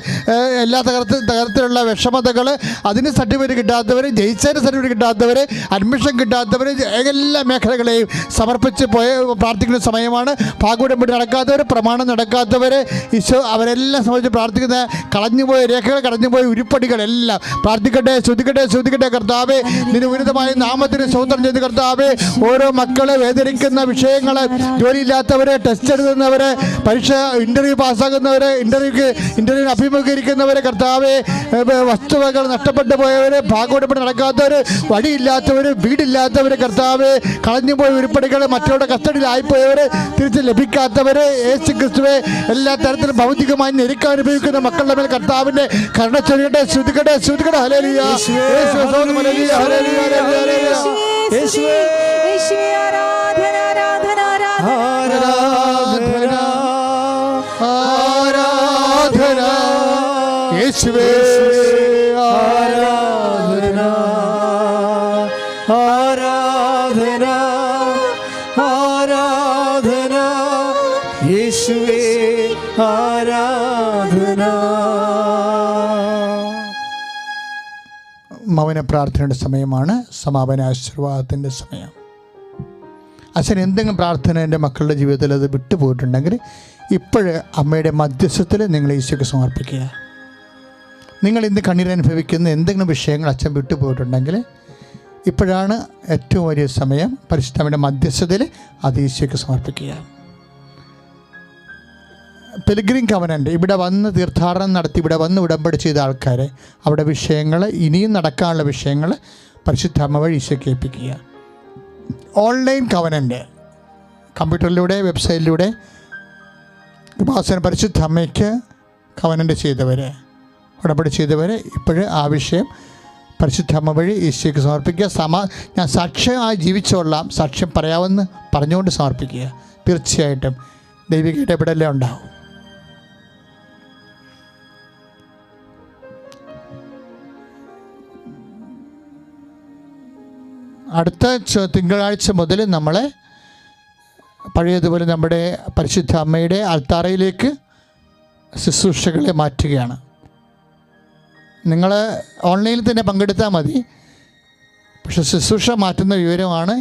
എല്ലാ തരത്തിലുള്ള വിഷമതകൾ, അതിന് സർട്ടിഫിക്കറ്റ് കിട്ടാത്തവർ, ജയിച്ചതിന് സർട്ടിഫിക്കറ്റ് കിട്ടാത്തവർ, അഡ്മിഷൻ കിട്ടാത്തവർ, എല്ലാ മേഖലകളെയും സമർപ്പിച്ച് പ്രാർത്ഥിക്കുന്ന സമയമാണ്. ഭാഗുടമ്പടി നടക്കാത്തവർ, പ്രമാണം നടക്കാത്തവർ, ഈശോ അവരെല്ലാം സംബന്ധിച്ച് പ്രാർത്ഥിക്കുന്ന കളഞ്ഞുപോയ രേഖകൾ, കളഞ്ഞുപോയ ഉരുപ്പടികളെല്ലാം പ്രാർത്ഥിക്കട്ടെ. ശ്രദ്ധിക്കട്ടെ. കർത്താവേ, നിന്റെ ഉന്നതമായ നാമത്തിന് സ്തോത്രം ചെയ്ത് കർത്താവേ, ഓരോ മക്കളെ വേദനിക്കുന്ന വിഷയങ്ങൾ, ജോലിയില്ലാത്തവരെ, ടെസ്റ്റ് എഴുതുന്നവരെ, പരീക്ഷ ഇന്റർവ്യൂ പാസ്സാകുന്നവരെ, ഇന്റർവ്യൂവിന് അഭിമുഖീകരിക്കുന്നവരെ, കർത്താവേ, വസ്തുവകൾ നഷ്ടപ്പെട്ടു പോയവരെ, ഭാഗോടമ്പടി നടക്കാത്തവര്, വഴിയില്ലാത്തവര്, വീടില്ലാത്തവര്, കർത്താവേ, കളഞ്ഞുപോയ ഉരുപ്പടികൾ, മറ്റുള്ള കസ്റ്റഡിയിലായിപ്പോയവര്, തിരിച്ച് ലഭിക്കാത്തവര്, യേശു ക്രിസ്തുവേ എല്ലാ തരത്തിലും ഭൗതികമായി ഞെരുക്കം അനുഭവിക്കുന്ന മക്കളുടെ മേൽ കർത്താവിന്റെ കരുണ ചൊരിയട്ടെ. ശ്രുതിക്കട്ടെ. ഹല്ലേലൂയ, ഹല്ലേലൂയ, ഹല്ലേലൂയ. യേശുവേ ആരാധന, ആരാധന, ആരാധന, ആരാധന, യേശുവേ ആരാധന, ആരാധന, ആരാധന, യേശുവേ ആരാധന. മൗന പ്രാർത്ഥനയുടെ സമയമാണ്. സമാപന ആശീർവാദത്തിൻ്റെ സമയം. അച്ഛൻ എന്തെങ്കിലും പ്രാർത്ഥന എൻ്റെ മക്കളുടെ ജീവിതത്തിൽ അത് വിട്ടുപോയിട്ടുണ്ടെങ്കിൽ ഇപ്പോഴ് അമ്മയുടെ മധ്യസ്ഥത്തിൽ നിങ്ങൾ ഈശോയ്ക്ക് സമർപ്പിക്കുക. നിങ്ങൾ ഇന്ന് കണ്ണീരനുഭവിക്കുന്ന എന്തെങ്കിലും വിഷയങ്ങൾ അച്ഛൻ വിട്ടുപോയിട്ടുണ്ടെങ്കിൽ ഇപ്പോഴാണ് ഏറ്റവും വലിയ സമയം. പരിശുദ്ധമ്മയുടെ മധ്യസ്ഥതയിൽ അത് ഈശോയ്ക്ക് സമർപ്പിക്കുക. പെലിഗ്രിം കവനൻ്റ് ഇവിടെ വന്ന് തീർത്ഥാടനം നടത്തി ഇവിടെ വന്ന് ഉടമ്പടി ചെയ്ത ആൾക്കാരെ, അവിടെ വിഷയങ്ങൾ, ഇനിയും നടക്കാനുള്ള വിഷയങ്ങൾ പരിശുദ്ധ അമ്മ വഴി ഈശോയ്ക്ക് ഏൽപ്പിക്കുക. ഓൺലൈൻ കവനൻ്റ് കമ്പ്യൂട്ടറിലൂടെ, വെബ്സൈറ്റിലൂടെ ഉപാസന പരിശുദ്ധ അമ്മയ്ക്ക് കവനൻ്റ് ചെയ്തവരെ, ഉടമ്പടി ചെയ്തവരെ ഇപ്പോഴും ആ വിഷയം പരിശുദ്ധ അമ്മ വഴി ഈശോയ്ക്ക് സമർപ്പിക്കുക. ഞാൻ സാക്ഷ്യമായി ജീവിച്ചോളാം, സാക്ഷ്യം പറയാമെന്ന് പറഞ്ഞുകൊണ്ട് സമർപ്പിക്കുക. തീർച്ചയായിട്ടും ദൈവിക ഇടപെടലേ ഉണ്ടാവും. അടുത്ത തിങ്കളാഴ്ച മുതൽ നമ്മളെ പഴയതുപോലെ നമ്മുടെ പരിശുദ്ധ അമ്മയുടെ അൾത്താരയിലേക്ക് ശുശ്രൂഷകളെ മാറ്റുകയാണ്. നിങ്ങൾ ഓൺലൈനിൽ തന്നെ പങ്കെടുത്താൽ മതി. പക്ഷെ ശുശ്രൂഷ മാറ്റുന്ന വിവരമാണ്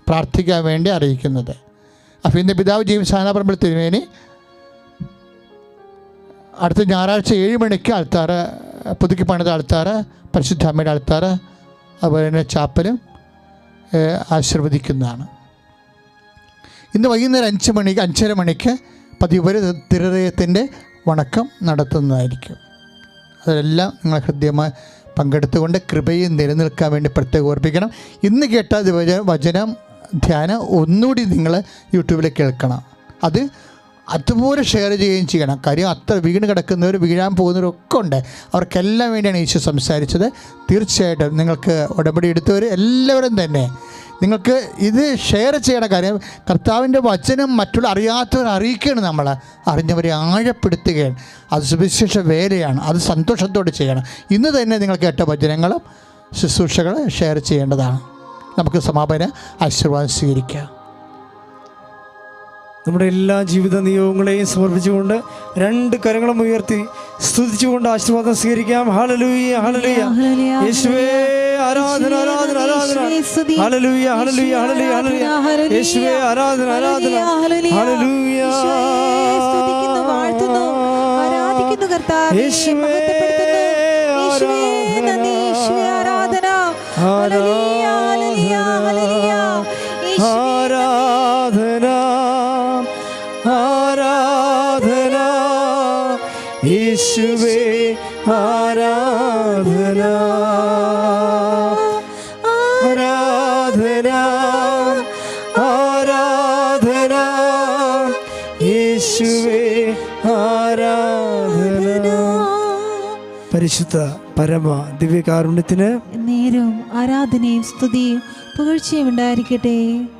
പ്രാർത്ഥിക്കാൻ വേണ്ടി അറിയിക്കുന്നത്. അപ്പോൾ ഇന്ന് പിതാവ് ജെയിംസ് ആനാപറമ്പിൽ തിരുമേനി അടുത്ത ഞായറാഴ്ച 7 മണിക്ക് അൾത്താര, പുതുക്കി പണിത അൾത്താര, പരിശുദ്ധ അമ്മയുടെ അൾത്താര, അതുപോലെ തന്നെ ചാപ്പലും ആശീർവദിക്കുന്നതാണ്. ഇന്ന് വൈകുന്നേരം 5:30 മണിക്ക് പതിവ് തിരുഹൃദയത്തിൻ്റെ വണക്കം നടത്തുന്നതായിരിക്കും. അതെല്ലാം നിങ്ങൾ ഹൃദ്യമായി പങ്കെടുത്തുകൊണ്ട് കൃപയും നിലനിൽക്കാൻ വേണ്ടി പ്രത്യേകം ഓർപ്പിക്കണം. ഇന്ന് കേട്ട വചനം ധ്യാനം ഒന്നുകൂടി നിങ്ങൾ യൂട്യൂബിൽ കേൾക്കണം. അതുപോലെ ഷെയർ ചെയ്യുകയും ചെയ്യണം. കാര്യം അത്ര വീണ് കിടക്കുന്നവർ, വീഴാൻ പോകുന്നവരൊക്കെ ഉണ്ട്. അവർക്കെല്ലാം വേണ്ടിയാണ് ഈശോ സംസാരിച്ചത്. തീർച്ചയായിട്ടും നിങ്ങൾക്ക് ഉടമ്പടി എടുത്തവർ എല്ലാവരും തന്നെ നിങ്ങൾക്ക് ഇത് ഷെയർ ചെയ്യണ കാര്യം കർത്താവിൻ്റെ വചനം മറ്റുള്ള അറിയാത്തവർ അറിയിക്കുകയാണ്. നമ്മൾ അറിഞ്ഞവരെ ആഴപ്പെടുത്തുകയാണ്. അത് സുവിശേഷ വേലയാണ്. അത് സന്തോഷത്തോടെ ചെയ്യണം. ഇന്ന് തന്നെ നിങ്ങൾ കേട്ട വചനങ്ങളും ശുശ്രൂഷകൾ ഷെയർ ചെയ്യേണ്ടതാണ്. നമുക്ക് സമാപന ആശീർവാദം സ്വീകരിക്കാം. നമ്മുടെ എല്ലാ ജീവിത നിയോഗങ്ങളെയും സമർപ്പിച്ചുകൊണ്ട് 2 കരങ്ങളും ഉയർത്തി സ്തുതിച്ചുകൊണ്ട് ആശീർവാദം സ്വീകരിക്കാം. ഹല്ലേലൂയ, ഹല്ലേലൂയ. യേശുവേ ആരാധന, ആരാധന, ആരാധന. ഹല്ലേലൂയ, ഹല്ലേലൂയ, ഹല്ലേലൂയ, ഹല്ലേലൂയ. യേശുവേ ആരാധന, ആരാധന. ഹല്ലേലൂയ. സ്തുതിക്കുന്നു, വാഴ്ത്തുന്നു, ആരാധിക്കുന്നു കർത്താവേ, മഹത്വപ്പെടുത്തുന്നു. യേശുവേ നന്ദി, യേശുവേ ആരാധന. ഹല്ലേലൂയ, ഹല്ലേലൂയ, ഹല്ലേലൂയ. ആരാധന, ആരാധന. യേശുവേ ആരാധന, ആരാധന, ആരാധന. യേശുവേ ആരാധന. പരിശുദ്ധ പരമ ദിവ്യകാരുണ്യത്തിന് നേരവും ആരാധനയും സ്തുതിയും പുകഴ്ചയും ഉണ്ടായിരിക്കട്ടെ.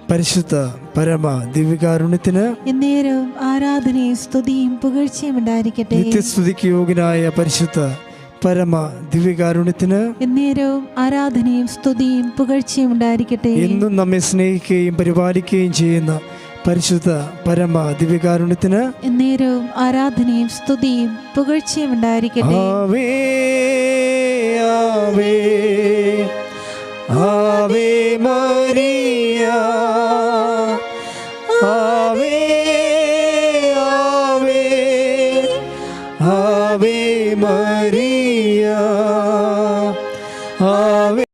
പരിശുദ്ധ പരമ ദിവ്യകാരുണ്യത്തിന് എന്നേരവും ആരാധനയും സ്തുതിയും പുകഴ്ചയും ഉണ്ടായിരിക്കട്ടെ. നിത്യസ്തുതിക്ക് യോഗ്യനായ പരിശുദ്ധ പരമ ദിവ്യകാരുണ്യത്തിന് എന്നേരവും ആരാധനയും സ്തുതിയും പുകഴ്ചയും ഉണ്ടായിരിക്കട്ടെ. എന്നും നമ്മെ സ്നേഹിക്കുകയും പരിപാലിക്കുകയും ചെയ്യുന്ന പരിശുദ്ധ പരമ ദിവ്യകാരുണ്യത്തിന് എന്നേരവും ആരാധനയും സ്തുതിയും പുകഴ്ചയും ഉണ്ടായിരിക്കട്ടെ. ആവേ ആവേ ആവേ മരിയ, ആവേ ആവേ ആവേ മരിയ, ആവേ